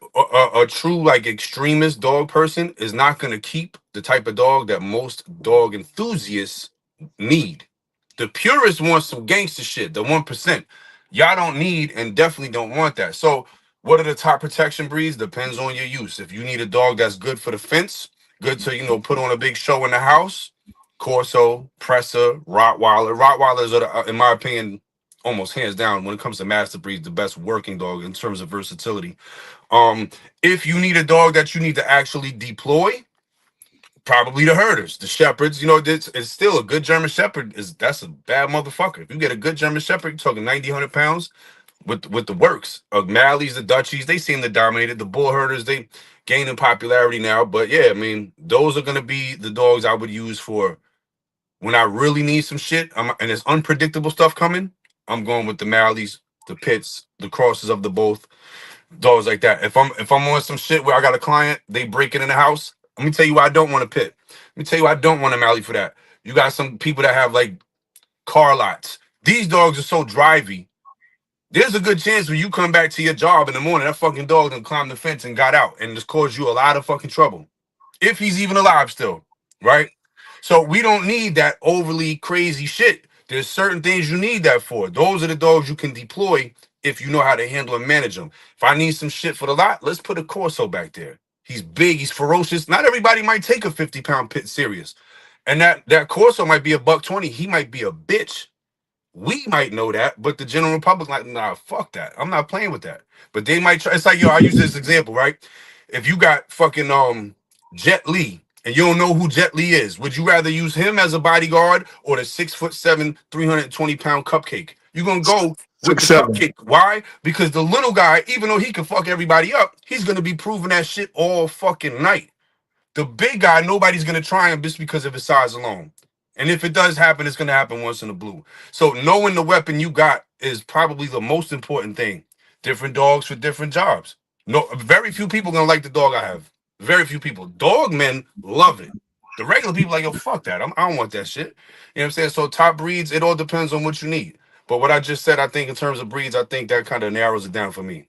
a true like extremist dog person is not going to keep the type of dog that most dog enthusiasts need. The purist wants some gangster shit, the 1%. Y'all don't need and definitely don't want that. So what are the top protection breeds? Depends on your use. If you need a dog that's good for the fence, good to put on a big show in the house, Corso, Presser, Rottweiler. Rottweilers are in my opinion almost hands down when it comes to master breeds the best working dog in terms of versatility. If you need a dog that you need to actually deploy, probably the herders, the shepherds. It's still a good German shepherd. That's a bad motherfucker. If you get a good German shepherd, you're talking 90, 100 pounds with the works. Malleys, the Dutchies, they seem to dominate it. The bull herders, they gain in popularity now. But yeah, I mean, those are gonna be the dogs I would use for when I really need some shit. And there's unpredictable stuff coming. I'm going with the Malleys, the Pits, the crosses of the both. Dogs like that. If I'm on some shit where I got a client, they break it in the house. Let me tell you why I don't want a pit. Let me tell you why I don't want a Mally for that. You got some people that have like car lots. These dogs are so drivey. There's a good chance when you come back to your job in the morning, that fucking dog done climbed the fence and got out and just caused you a lot of fucking trouble. If he's even alive still, right? So we don't need that overly crazy shit. There's certain things you need that for. Those are the dogs you can deploy if you know how to handle and manage them. If I need some shit for the lot, let's put a Corso back there. He's big, he's ferocious. Not everybody might take a 50-pound pit serious. And that Corso might be a $120. He might be a bitch. We might know that, but the general public like, nah, fuck that. I'm not playing with that. But they might try. It's like, I use this example, right? If you got fucking Jet Li and you don't know who Jet Li is, would you rather use him as a bodyguard or the 6'7", 320-pound cupcake? You're gonna go with the cupcake. Why? Because the little guy, even though he can fuck everybody up, he's gonna be proving that shit all fucking night. The big guy, nobody's gonna try him just because of his size alone. And if it does happen, it's gonna happen once in a blue. So knowing the weapon you got is probably the most important thing. Different dogs for different jobs. No, very few people gonna like the dog I have. Very few people. Dog men love it. The regular people like, yo, fuck that. I don't want that shit. You know what I'm saying? So top breeds, it all depends on what you need. But what I just said, I think in terms of breeds, I think that kind of narrows it down for me.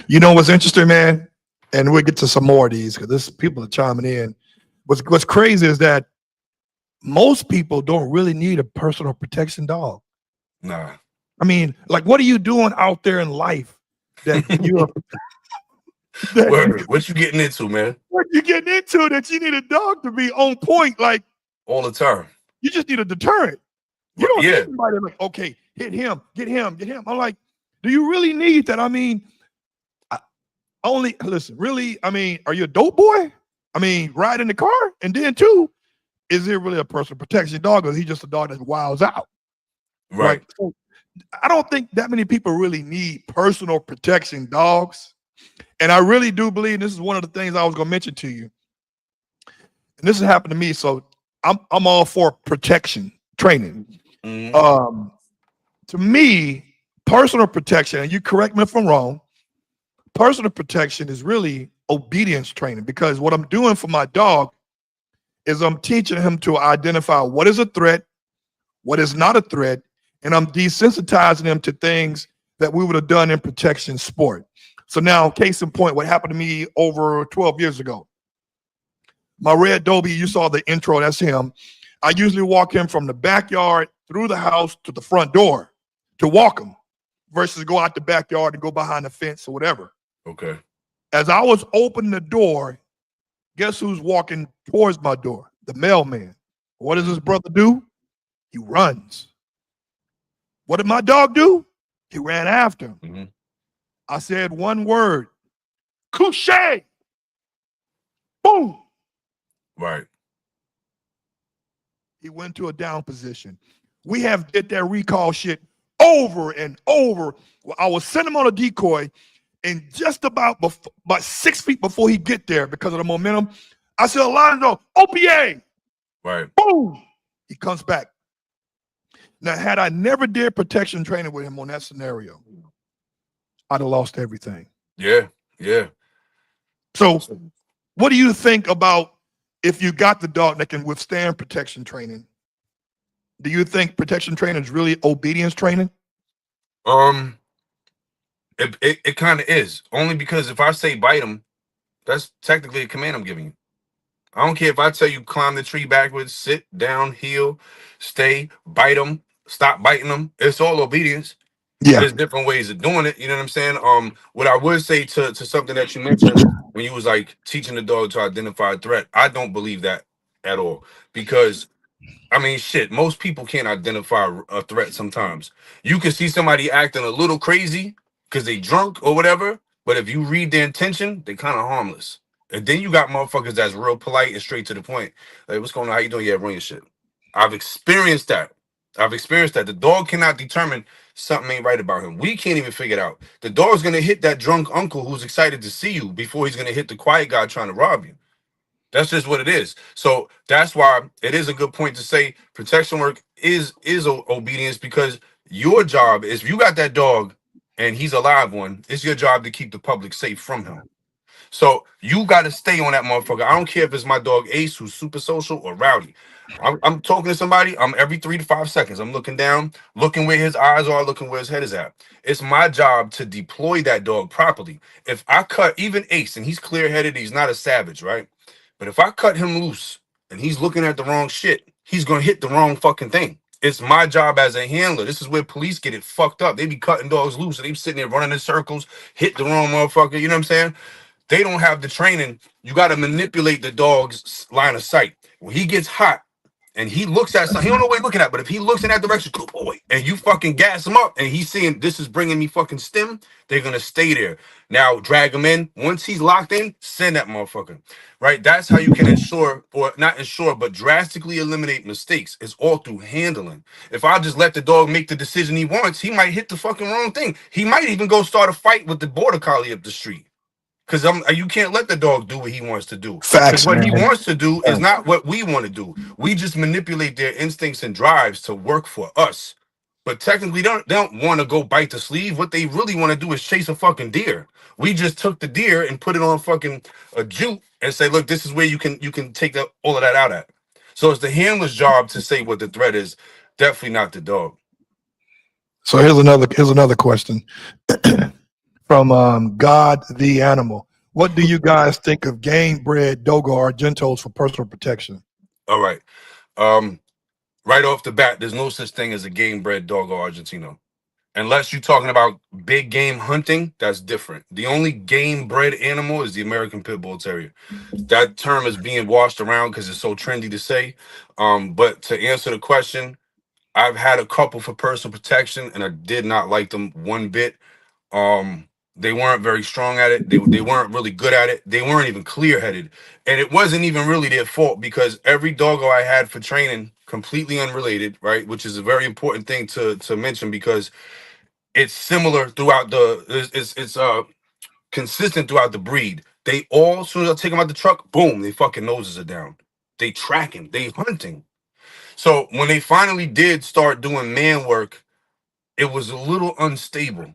You know what's interesting, man? And we'll get to some more of these because this people are chiming in. What's crazy is that most people don't really need a personal protection dog. Nah. I mean, like, what are you doing out there in life that you're that What you getting into, man? what you getting into that you need a dog to be on point. Like All the time. you just need a deterrent. You don't Yeah. need somebody like, okay, hit him, get him, get him. I'm like, do you really need that? I mean, only listen, really, I mean, are you a dope boy? I mean, ride in the car, and then two, is it really a personal protection dog, or is he just a dog that wilds out? Right. So I don't think that many people really need personal protection dogs. And I really do believe this is one of the things I was gonna mention to you. And this has happened to me. So I'm all for protection training. Mhm. To me, personal protection, and you correct me if I'm wrong, personal protection is really obedience training, because what I'm doing for my dog is I'm teaching him to identify what is a threat, what is not a threat, and I'm desensitizing him to things that we would have done in protection sport. So now, case in point, what happened to me over 12 years ago. My red Dobie, you saw the intro, that's him. I usually walk him from the backyard through the house to the front door to walk him versus go out the backyard and go behind the fence or whatever. Okay. As I was opening the door, guess who's walking towards my door? The mailman. What does his brother do? He runs. What did my dog do? He ran after him. Mm-hmm. I said one word, couche. Boom. Right. He went to a down position. We have did that recall shit over and over. I will send him on a decoy, and just about 6 feet before he get there, because of the momentum, I said, Alonzo, OPA. Right. Boom. He comes back. Now, had I never did protection training with him on that scenario, I'd have lost everything. Yeah. Yeah. So what do you think about if you got the dog that can withstand protection training? Do you think protection training is really obedience training? It kind of is, only because if I say bite him, that's technically a command I'm giving you. I don't care if I tell you climb the tree backwards, sit down, heel, stay, bite them, stop biting them. It's all obedience. Yeah. There's different ways of doing it. You know what I'm saying? What I would say to something that you mentioned when you was like teaching the dog to identify a threat, I don't believe that at all, because I mean, shit, most people can't identify a threat sometimes. You can see somebody acting a little crazy because they drunk or whatever, but if you read their intention, they kind of harmless. And then you got motherfuckers that's real polite and straight to the point. Like, what's going on? How you doing? Yeah, run your shit. I've experienced that. The dog cannot determine something ain't right about him. We can't even figure it out. The dog's going to hit that drunk uncle who's excited to see you before he's going to hit the quiet guy trying to rob you. That's just what it is. So that's why it is a good point to say protection work is obedience, because your job is, if you got that dog and he's a live one, it's your job to keep the public safe from him. So you got to stay on that motherfucker. I don't care if it's my dog Ace, who's super social, or Rowdy. I'm talking to somebody. I'm every 3 to 5 seconds. I'm looking down, looking where his eyes are, looking where his head is at. It's my job to deploy that dog properly. If I cut even Ace, and he's clear-headed, he's not a savage, right? But if I cut him loose and he's looking at the wrong shit, he's going to hit the wrong fucking thing. It's my job as a handler. This is where police get it fucked up. They be cutting dogs loose and they be sitting there running in circles, hit the wrong motherfucker. You know what I'm saying? They don't have the training. You got to manipulate the dog's line of sight. When he gets hot and he looks at something, he don't know what he's looking at, but if he looks in that direction, good boy, and you fucking gas him up and he's saying, this is bringing me fucking stim, they're going to stay there. Now, drag him in. Once he's locked in, send that motherfucker. Right? That's how you can ensure, or not ensure, but drastically eliminate mistakes. It's all through handling. If I just let the dog make the decision he wants, he might hit the fucking wrong thing. He might even go start a fight with the border collie up the street. Because you can't let the dog do what he wants to do. Facts, What he man. wants to do is not what we want to do. We just manipulate their instincts and drives to work for us. But technically, they don't want to go bite the sleeve. What they really want to do is chase a fucking deer. We just took the deer and put it on fucking a jute and say, look, this is where you can take all of that out at. So it's the handler's job to say what the threat is. Definitely not the dog. So here's another question from God the Animal. What do you guys think of Gamebred Dogo Argentos for personal protection? All right. Right off the bat, there's no such thing as a Gamebred Dogo Argentino. Unless you're talking about big game hunting, that's different. The only game bred animal is the American Pit Bull Terrier. That term is being washed around because it's so trendy to say. But to answer the question, I've had a couple for personal protection, and I did not like them one bit. They weren't very strong at it. They weren't really good at it. They weren't even clear headed, and it wasn't even really their fault because every doggo I had for training, completely unrelated, right? Which is a very important thing to mention because it's similar throughout the it's consistent throughout the breed. They all, as soon as I take them out the truck, boom, they fucking noses are down. They tracking, they hunting. So when they finally did start doing man work, it was a little unstable.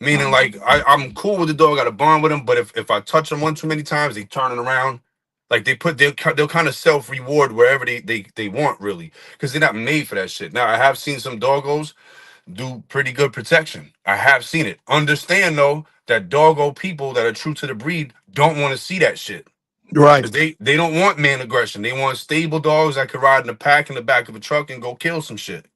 Meaning, like, I'm cool with the dog, got a bond with him, but if I touch them one too many times, they turn it around. Like they'll kind of self-reward wherever they want, really, because they're not made for that shit. Now, I have seen some doggos do pretty good protection. I have seen it. Understand though that doggo people that are true to the breed don't want to see that shit. Right. 'Cause they don't want man aggression. They want stable dogs that can ride in a pack in the back of a truck and go kill some shit.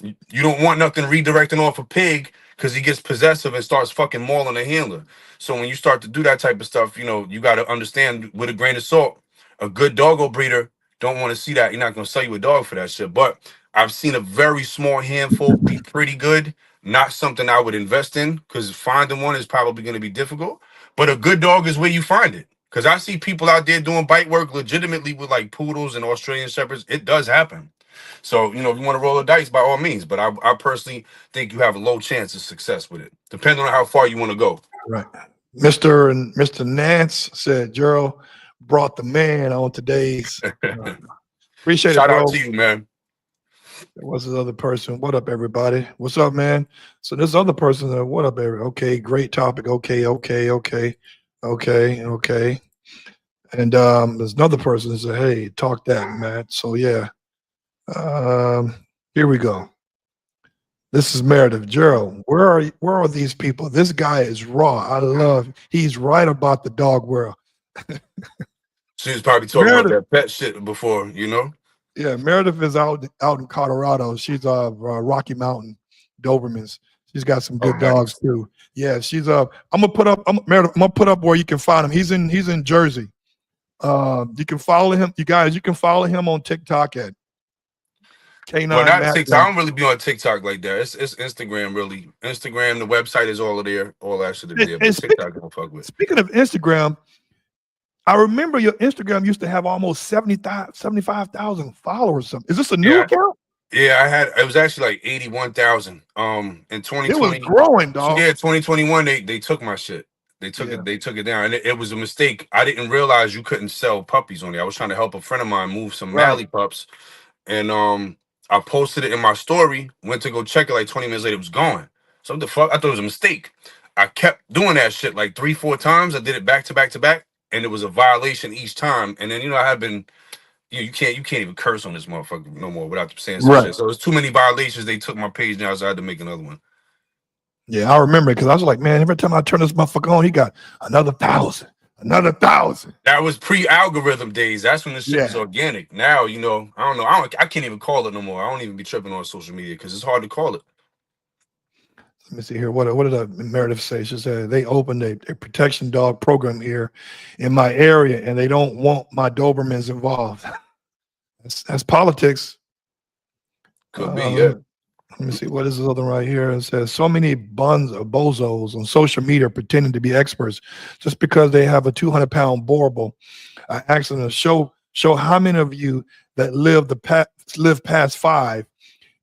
You don't want nothing redirecting off a pig because he gets possessive and starts fucking mauling a handler. So when you start to do that type of stuff, you know, you got to understand with a grain of salt, a good doggo breeder don't want to see that. You're not going to sell you a dog for that shit. But I've seen a very small handful be pretty good. Not something I would invest in because finding one is probably going to be difficult. But a good dog is where you find it. Because I see people out there doing bite work legitimately with like poodles and Australian shepherds. It does happen. So, you know, if you want to roll the dice, by all means. But I personally think you have a low chance of success with it, depending on how far you want to go. Right. Mr. Nance said Gerald brought the man on today's. Appreciate Shout it, bro. out to you, man. What's this other person? What up, everybody? What's up, man? So this other person, what up, everybody? Okay, great topic. Okay. And there's another person that said, hey, talk that, Matt. So yeah. Here we go. This is Meredith. Gerald, where are these people? This guy is raw. I love. He's right about the dog world. She was probably talking about that pet shit before, you know. Yeah, Meredith is out in Colorado. She's Rocky Mountain Dobermans. She's got some good dogs too. Yeah, she's I'm gonna put up. Meredith, I'm gonna put up where you can find him. He's in Jersey. You can follow him. You guys, you can follow him on TikTok at K9. Well, not Matt TikTok. I don't really be on TikTok like that. It's Instagram, really. Instagram, the website is all there. All that shit is there. But TikTok, I don't fuck with. Speaking of Instagram, I remember your Instagram used to have almost 75,000 followers. Something. Is this a new account? Yeah, it was actually like 81,000. In 2020, it was growing, dog. Yeah, 2021, they took my shit. They took it down, and it was a mistake. I didn't realize you couldn't sell puppies on there. I was trying to help a friend of mine move some Mally pups, and I posted it in my story. Went to go check it. Like 20 minutes later, it was gone. So what the fuck? I thought it was a mistake. I kept doing that shit like 3-4 times. I did it back to back to back, and it was a violation each time. And then I had been. You can't even curse on this motherfucker no more without saying some shit. So it's too many violations. They took my page down, so I had to make another one. Yeah, I remember it because I was like, man, every time I turn this motherfucker on, he got another 1,000. That was pre-algorithm days. That's when this shit was organic. Now, I don't know. I can't even call it no more. I don't even be tripping on social media because it's hard to call it. Let me see here. What did Meredith say? She said they opened a protection dog program here in my area, and they don't want my Dobermans involved. That's politics. Could be, yeah. Let me see. What is this other right here? It says so many bozos on social media pretending to be experts just because they have a 200-pound borbal. I asked them to show how many of you that live past 5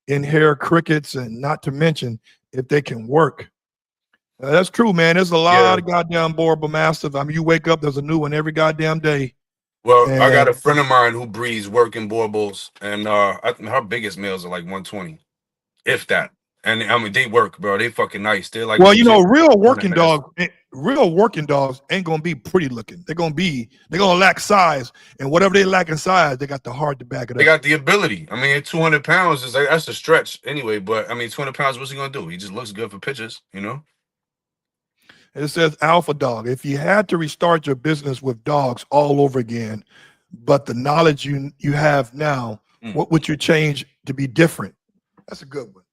in hair crickets, and not to mention if they can work. That's true, man. There's a lot of goddamn borbal mastiff. I mean, you wake up, there's a new one every goddamn day. Well, I got a friend of mine who breeds working borbals, and I think her biggest males are like 120, if that. And I mean, they work, bro. They fucking nice. They're like, well, real working dogs ain't gonna be pretty looking. They're gonna lack size, and whatever they lack in size, they got the heart to back it up. They got the ability. I mean, 200 pounds is like, that's a stretch anyway. But I mean, 200 pounds, what's he gonna do? He just looks good for pictures, It says Alpha Dog. If you had to restart your business with dogs all over again, but the knowledge you have now, what would you change to be different? That's a good one.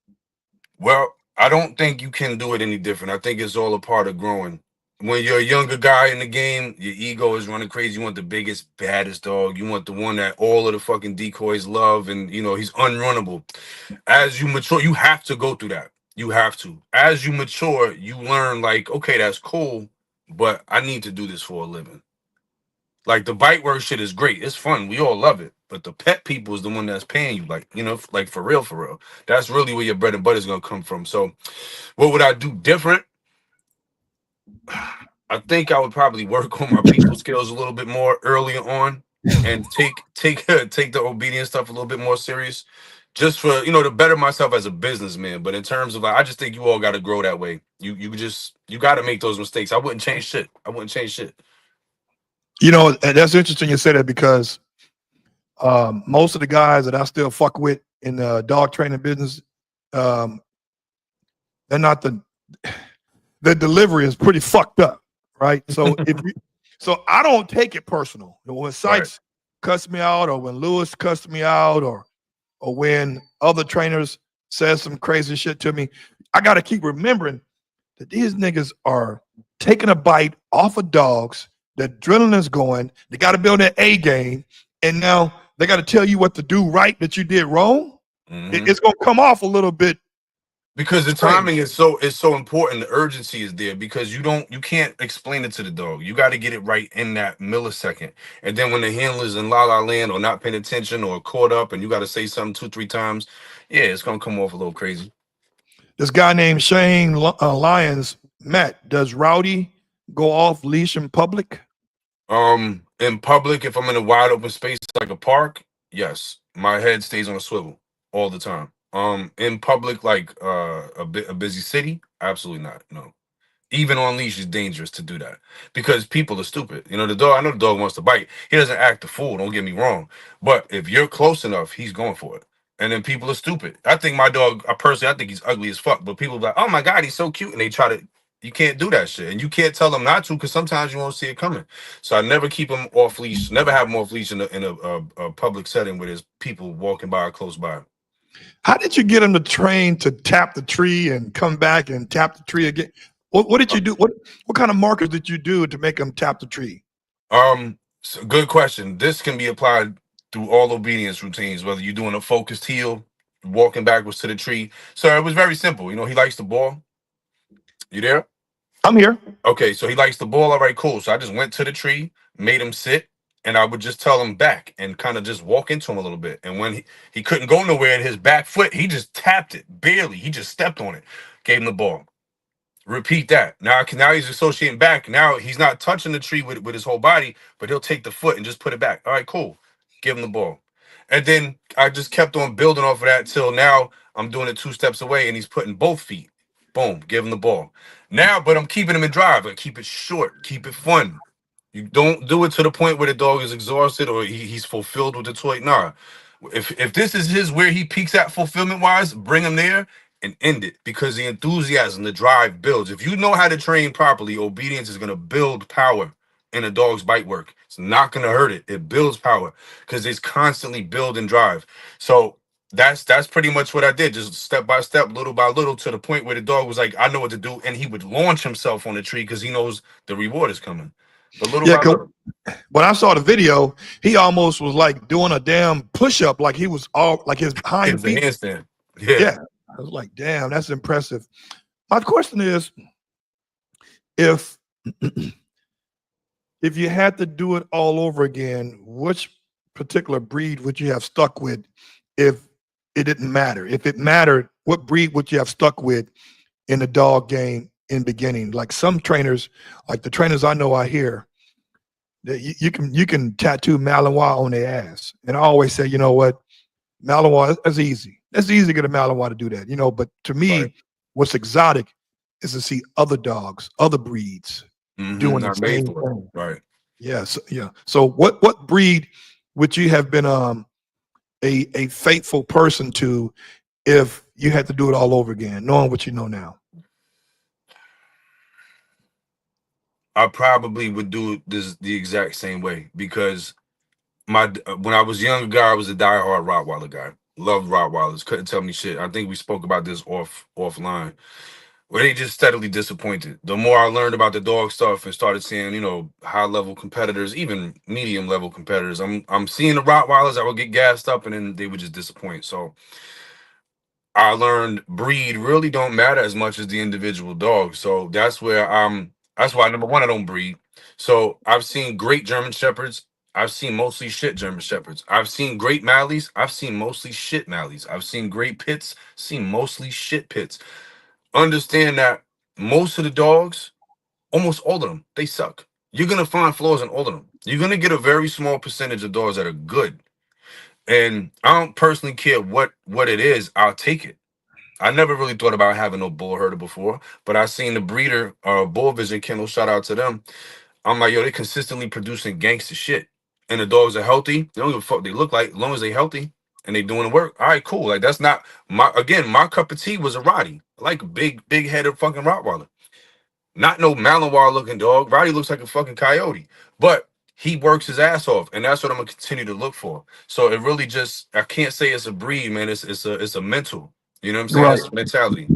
Well, I don't think you can do it any different. I think it's all a part of growing. When you're a younger guy in the game, your ego is running crazy. You want the biggest, baddest dog. You want the one that all of the fucking decoys love, and you know he's unrunnable. As you mature, you have to go through that. You have to. As you mature, you learn like, okay, that's cool, but I need to do this for a living. Like the bite work shit is great. It's fun. We all love it. But the pet people is the one that's paying you. Like, you know, like for real, for real. That's really where your bread and butter is gonna come from. So what would I do different? I think I would probably work on my people skills a little bit more early on and take the obedience stuff a little bit more serious. Just for, you know, to better myself as a businessman. But in terms of like, I just think you all gotta grow that way. You gotta make those mistakes. I wouldn't change shit. I wouldn't change shit. You know, and that's interesting you say that because most of the guys that I still fuck with in the dog training business, they're not the delivery is pretty fucked up, right? So so I don't take it personal. When Sykes cuss me out, or when Lewis cussed me out, or when other trainers says some crazy shit to me, I got to keep remembering that these niggas are taking a bite off of dogs. The adrenaline's going. They got to build their A game, and now they got to tell you what to do right that you did wrong. It's gonna come off a little bit because the timing is so important. The urgency is there because you can't explain it to the dog. You got to get it right in that millisecond. And then when the handler's in la la land or not paying attention or caught up, and you got to say something 2-3 times, yeah, it's gonna come off a little crazy. This guy named Shane Lyons, Matt, does Rowdy go off leash in public? In public, if I'm in a wide open space like a park, yes, my head stays on a swivel all the time. In public, like a busy city, absolutely not. No, even on leash is dangerous to do that because people are stupid. You know, the dog. I know the dog wants to bite. He doesn't act a fool. Don't get me wrong, but if you're close enough, he's going for it. And then people are stupid. I think my dog. I think he's ugly as fuck. But people are like, oh my god, he's so cute, and they try to. You can't do that shit, and you can't tell them not to because sometimes you won't see it coming. So I never keep them off leash. Never have them off leash in a public setting where there's people walking by or close by. How did you get him to train to tap the tree and come back and tap the tree again? What did you do? What kind of markers did you do to make him tap the tree? So good question. This can be applied through all obedience routines, whether you're doing a focused heel, walking backwards to the tree. So it was very simple. You know, he likes the ball. You there? I'm here. Okay, so he likes the ball. All right, cool. So I just went to the tree, made him sit, and I would just tell him back and kind of just walk into him a little bit. And when he couldn't go nowhere in his back foot, he just tapped it barely. He just stepped on it, gave him the ball. Repeat that. Now he's associating back. Now he's not touching the tree with his whole body, but he'll take the foot and just put it back. All right, cool. Give him the ball. And then I just kept on building off of that till now I'm doing it 2 steps away and he's putting both feet. Boom, give him the ball. Now, but I'm keeping him in drive. Like, keep it short, keep it fun. You don't do it to the point where the dog is exhausted or he's fulfilled with the toy. Nah. If this is where he peaks at fulfillment wise, bring him there and end it because the enthusiasm, the drive builds. If you know how to train properly, obedience is going to build power in a dog's bite work. It's not going to hurt it. It builds power because it's constantly build and drive. So that's pretty much what I did, just step by step, little by little, to the point where the dog was like, I know what to do, and he would launch himself on the tree because he knows the reward is coming. But little by little. When I saw the video, he almost was like doing a damn push-up, like he was all like his hind feet. Handstand. Yeah. I was like, damn, that's impressive. My question is, if you had to do it all over again, which particular breed would you have stuck with if it didn't matter? If it mattered, what breed would you have stuck with in the dog game in beginning? Like some trainers, like the trainers I know out here, that you can tattoo Malinois on their ass. And I always say, you know what, Malinois, that's easy. It's easy to get a Malinois to do that, you know. But to me, what's exotic is to see other dogs, other breeds doing the same thing. Right. Yes. Yeah. So what breed would you have been a faithful person to if you had to do it all over again, knowing what you know now? I probably would do this the exact same way because when I was a younger guy, I was a diehard Rottweiler guy. Loved Rottweilers. Couldn't tell me shit. I think we spoke about this offline. Where they just steadily disappointed. The more I learned about the dog stuff and started seeing, you know, high level competitors, even medium level competitors, I'm seeing the Rottweilers that would get gassed up and then they would just disappoint. So I learned breed really don't matter as much as the individual dog. So that's why number one, I don't breed. So I've seen great German Shepherds. I've seen mostly shit German Shepherds. I've seen great Malleys. I've seen mostly shit Malleys. I've seen great Pits. Seen mostly shit Pits. Understand that most of the dogs, almost all of them, they suck. You're gonna find flaws in all of them. You're gonna get a very small percentage of dogs that are good. And I don't personally care what it is, I'll take it. I never really thought about having no bull herder before, but I seen the breeder, Bull Vision Kennel, shout out to them. I'm like, yo, they consistently producing gangster shit. And the dogs are healthy. They don't give a fuck what they look like, as long as they healthy and they doing the work. All right, cool. Like that's not my cup of tea was a Roddy. I like a big headed fucking Rottweiler. Not no Malinois looking dog. Roddy looks like a fucking coyote. But he works his ass off, and that's what I'm gonna continue to look for. So it really just I can't say it's a breed, man. It's a mental. You know what I'm saying? Right. It's mentality.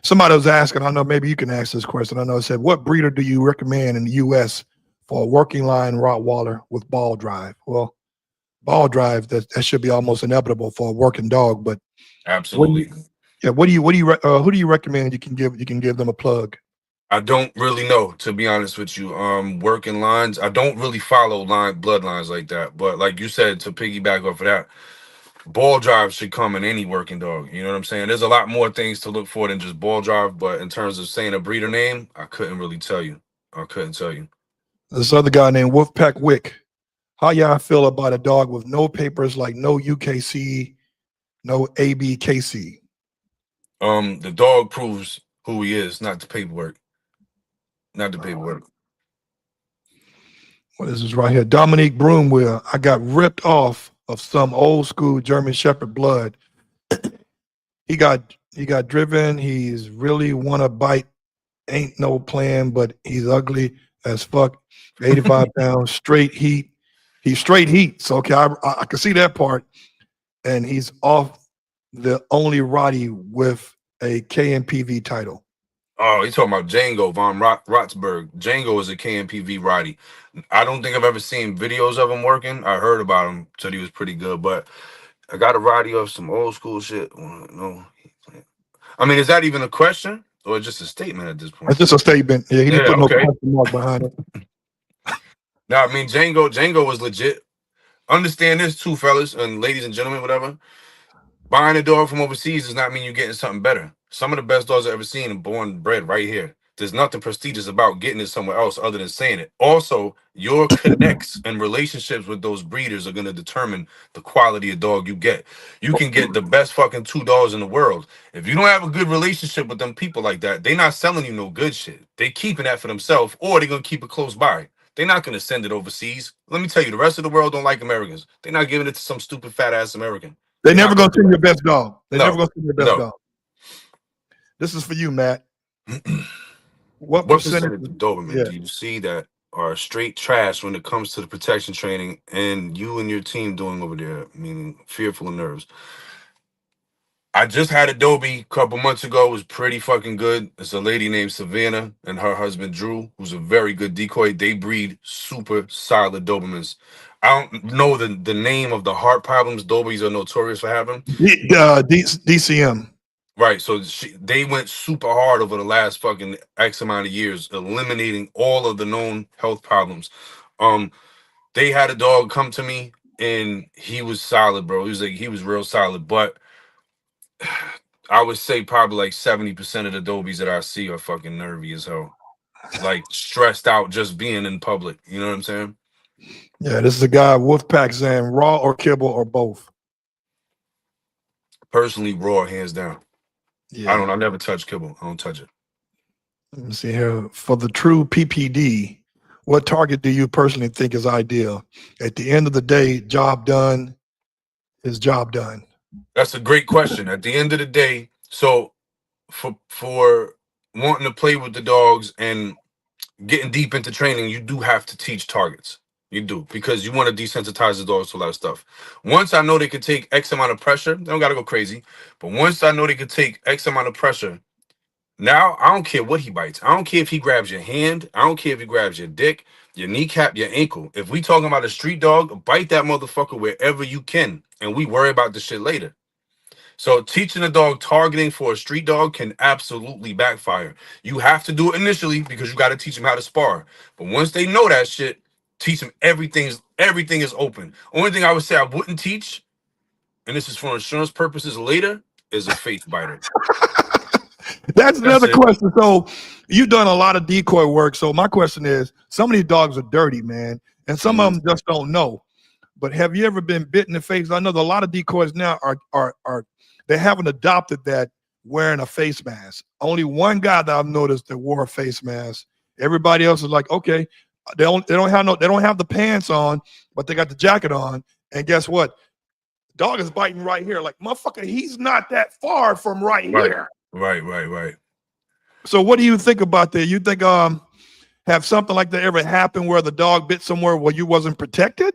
Somebody was asking, I know maybe you can ask this question. I know it said, what breeder do you recommend in the US for a working line Rottweiler with ball drive? Well, ball drive, that should be almost inevitable for a working dog. But Absolutely. who do you recommend you can give them a plug? I don't really know, to be honest with you. Working lines, I don't really follow bloodlines like that. But like you said, to piggyback off of that, ball drive should come in any working dog. You know what I'm saying? There's a lot more things to look for than just ball drive. But in terms of saying a breeder name, I couldn't really tell you. I couldn't tell you. This other guy named Wolfpack Wick. How y'all feel about a dog with no papers, like no UKC, no ABKC? The dog proves who he is, not the paperwork. Not the paperwork. What is this right here? Dominique Broomwell. I got ripped off of some old school German Shepherd blood. He got driven. He's really wanna bite. Ain't no plan, but he's ugly as fuck. 85 pounds, straight heat. He's straight heat. So okay, I can see that part. And he's off the only Roddy with a KMPV title. Oh, he's talking about Django von Rotsburg. Django is a KMPV Roddy. I don't think I've ever seen videos of him working. I heard about him, said he was pretty good, but I got a Roddy of some old school shit. No, I mean, is that even a question or just a statement at this point? It's just a statement. Yeah, he didn't put no question mark behind it. Now, I mean, Django was legit. Understand this too, fellas and ladies and gentlemen, whatever. Buying a dog from overseas does not mean you're getting something better. Some of the best dogs I've ever seen are born bred right here. There's nothing prestigious about getting it somewhere else other than saying it. Also, your connects and relationships with those breeders are going to determine the quality of dog you get. You can get the best fucking $2 in the world. If you don't have a good relationship with them people like that, they're not selling you no good shit. They keeping that for themselves, or they're going to keep it close by. They're not going to send it overseas. Let me tell you, the rest of the world don't like Americans. They're not giving it to some stupid fat ass American. They're never going to send your best dog. They're never going to send your best No. dog. This is for you, Matt. What percentage of Doberman Yeah. do you see that are straight trash when it comes to the protection training and you and your team doing over there, meaning fearful of nerves? I just had a Dobie a couple months ago. It was pretty fucking good. It's a lady named Savannah and her husband Drew, who's a very good decoy. They breed super solid Dobermans. I don't know the name of the heart problems Dobies are notorious for having. DCM. Right, so they went super hard over the last fucking X amount of years, eliminating all of the known health problems. They had a dog come to me, and he was solid, bro. He was real solid, but I would say probably like 70% of the Dobies that I see are fucking nervy as hell, like stressed out just being in public. You know what I'm saying? Yeah, this is a guy Wolfpack saying raw or kibble or both. Personally, raw, hands down. Yeah. I never touch kibble. I don't touch it. Let me see here. For the true PPD, what target do you personally think is ideal? At the end of the day, job done is job done. That's a great question. At the end of the day, so for wanting to play with the dogs and getting deep into training, you do have to teach targets. You do, because you want to desensitize the dogs to a lot of stuff. Once I know they can take X amount of pressure, they don't got to go crazy. But once I know they can take X amount of pressure, now I don't care what he bites. I don't care if he grabs your hand. I don't care if he grabs your dick, your kneecap, your ankle. If we talking about a street dog, bite that motherfucker wherever you can, and we worry about the shit later. So teaching a dog targeting for a street dog can absolutely backfire. You have to do it initially because you got to teach them how to spar. But once they know that shit, teach them everything is open. Only thing I would say I wouldn't teach, and this is for insurance purposes later, is a face biter. That's another it. question. So you've done a lot of decoy work. So my question is, some of these dogs are dirty, man, and some of them just don't know. But have you ever been bit in the face? I know that a lot of decoys now are they haven't adopted that wearing a face mask. Only one guy that I've noticed that wore a face mask. Everybody else is like, okay, they don't have the pants on, but they got the jacket on. And guess what? Dog is biting right here. Like, motherfucker, he's not that far from right here. Right. So what do you think about that? You think have something like that ever happened where the dog bit somewhere where you wasn't protected?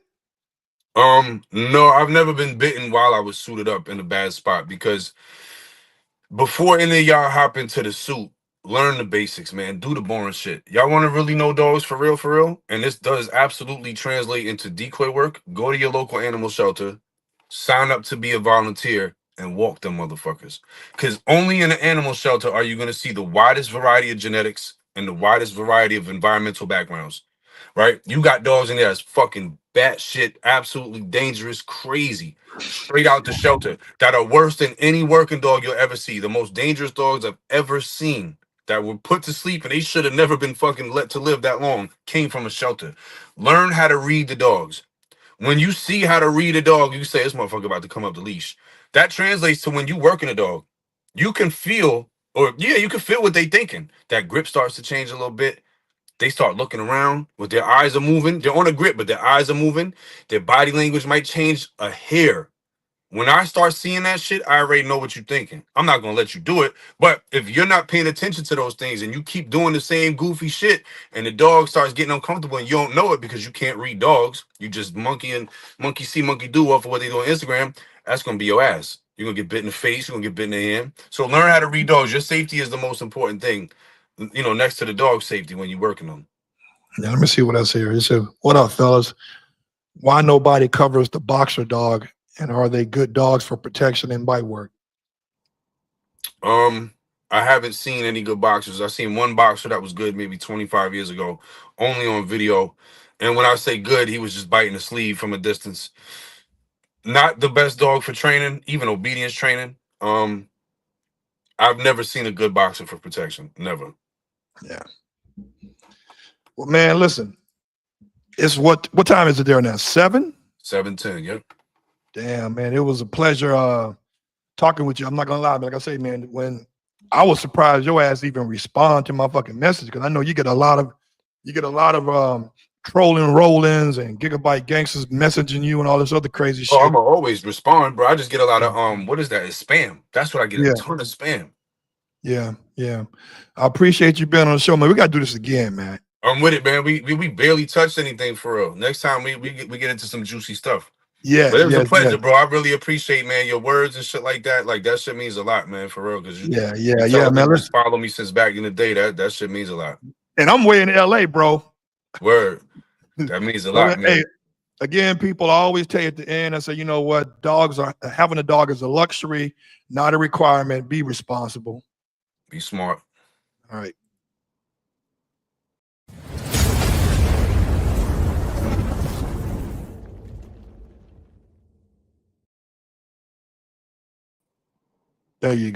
No, I've never been bitten while I was suited up in a bad spot, because before any of y'all hop into the suit, learn the basics, man. Do the boring shit. Y'all want to really know dogs for real? And this does absolutely translate into decoy work. Go to your local animal shelter, sign up to be a volunteer, and walk them motherfuckers. Because only in an animal shelter are you going to see the widest variety of genetics and the widest variety of environmental backgrounds, right? You got dogs in there that's fucking batshit, absolutely dangerous, crazy, straight out the shelter, that are worse than any working dog you'll ever see. The most dangerous dogs I've ever seen that were put to sleep and they should have never been fucking let to live that long came from a shelter. Learn how to read the dogs. When you see how to read a dog, you say, this motherfucker about to come up the leash. That translates to when you working a dog. You can feel, you can feel what they thinking. That grip starts to change a little bit. They start looking around with their eyes are moving. They're on a grip, but their eyes are moving. Their body language might change a hair. When I start seeing that shit, I already know what you're thinking. I'm not going to let you do it. But if you're not paying attention to those things and you keep doing the same goofy shit and the dog starts getting uncomfortable and you don't know it because you can't read dogs, you just monkey see, monkey do off of what they do on Instagram, that's going to be your ass. You're going to get bit in the face. You're going to get bit in the hand. So learn how to read dogs. Your safety is the most important thing, next to the dog safety when you're working them. Yeah, let me see what else here. He said, what up, fellas? Why nobody covers the boxer dog? And are they good dogs for protection and bite work? I haven't seen any good boxers. I've seen one boxer that was good maybe 25 years ago, only on video. And when I say good, he was just biting the sleeve from a distance. Not the best dog for training, even obedience training. I've never seen a good boxer for protection. Never. Yeah. Well, man, listen. It's what time is it there now? 7? 7:10, yep. Damn, man, it was a pleasure talking with you. I'm not gonna lie, but like I say, man, when I was surprised your ass even respond to my fucking message, because I know you get a lot of trolling roll-ins and gigabyte gangsters messaging you and all this other crazy shit. I'm gonna always respond, bro. I just get a lot of what is that? It's spam. That's what I get. A ton of spam. Yeah. I appreciate you being on the show, man. We gotta do this again, man. I'm with it, man. We barely touched anything for real. Next time we get into some juicy stuff. Yeah, but it was a pleasure, bro. I really appreciate, man, your words and shit like that. Like that shit means a lot, man, for real. Because yeah, man. Just follow me since back in the day. That shit means a lot. And I'm way in LA, bro. Word. That means a lot, man. Hey, again, people always tell you at the end, I say, you know what? Having a dog is a luxury, not a requirement. Be responsible. Be smart. All right. There you go.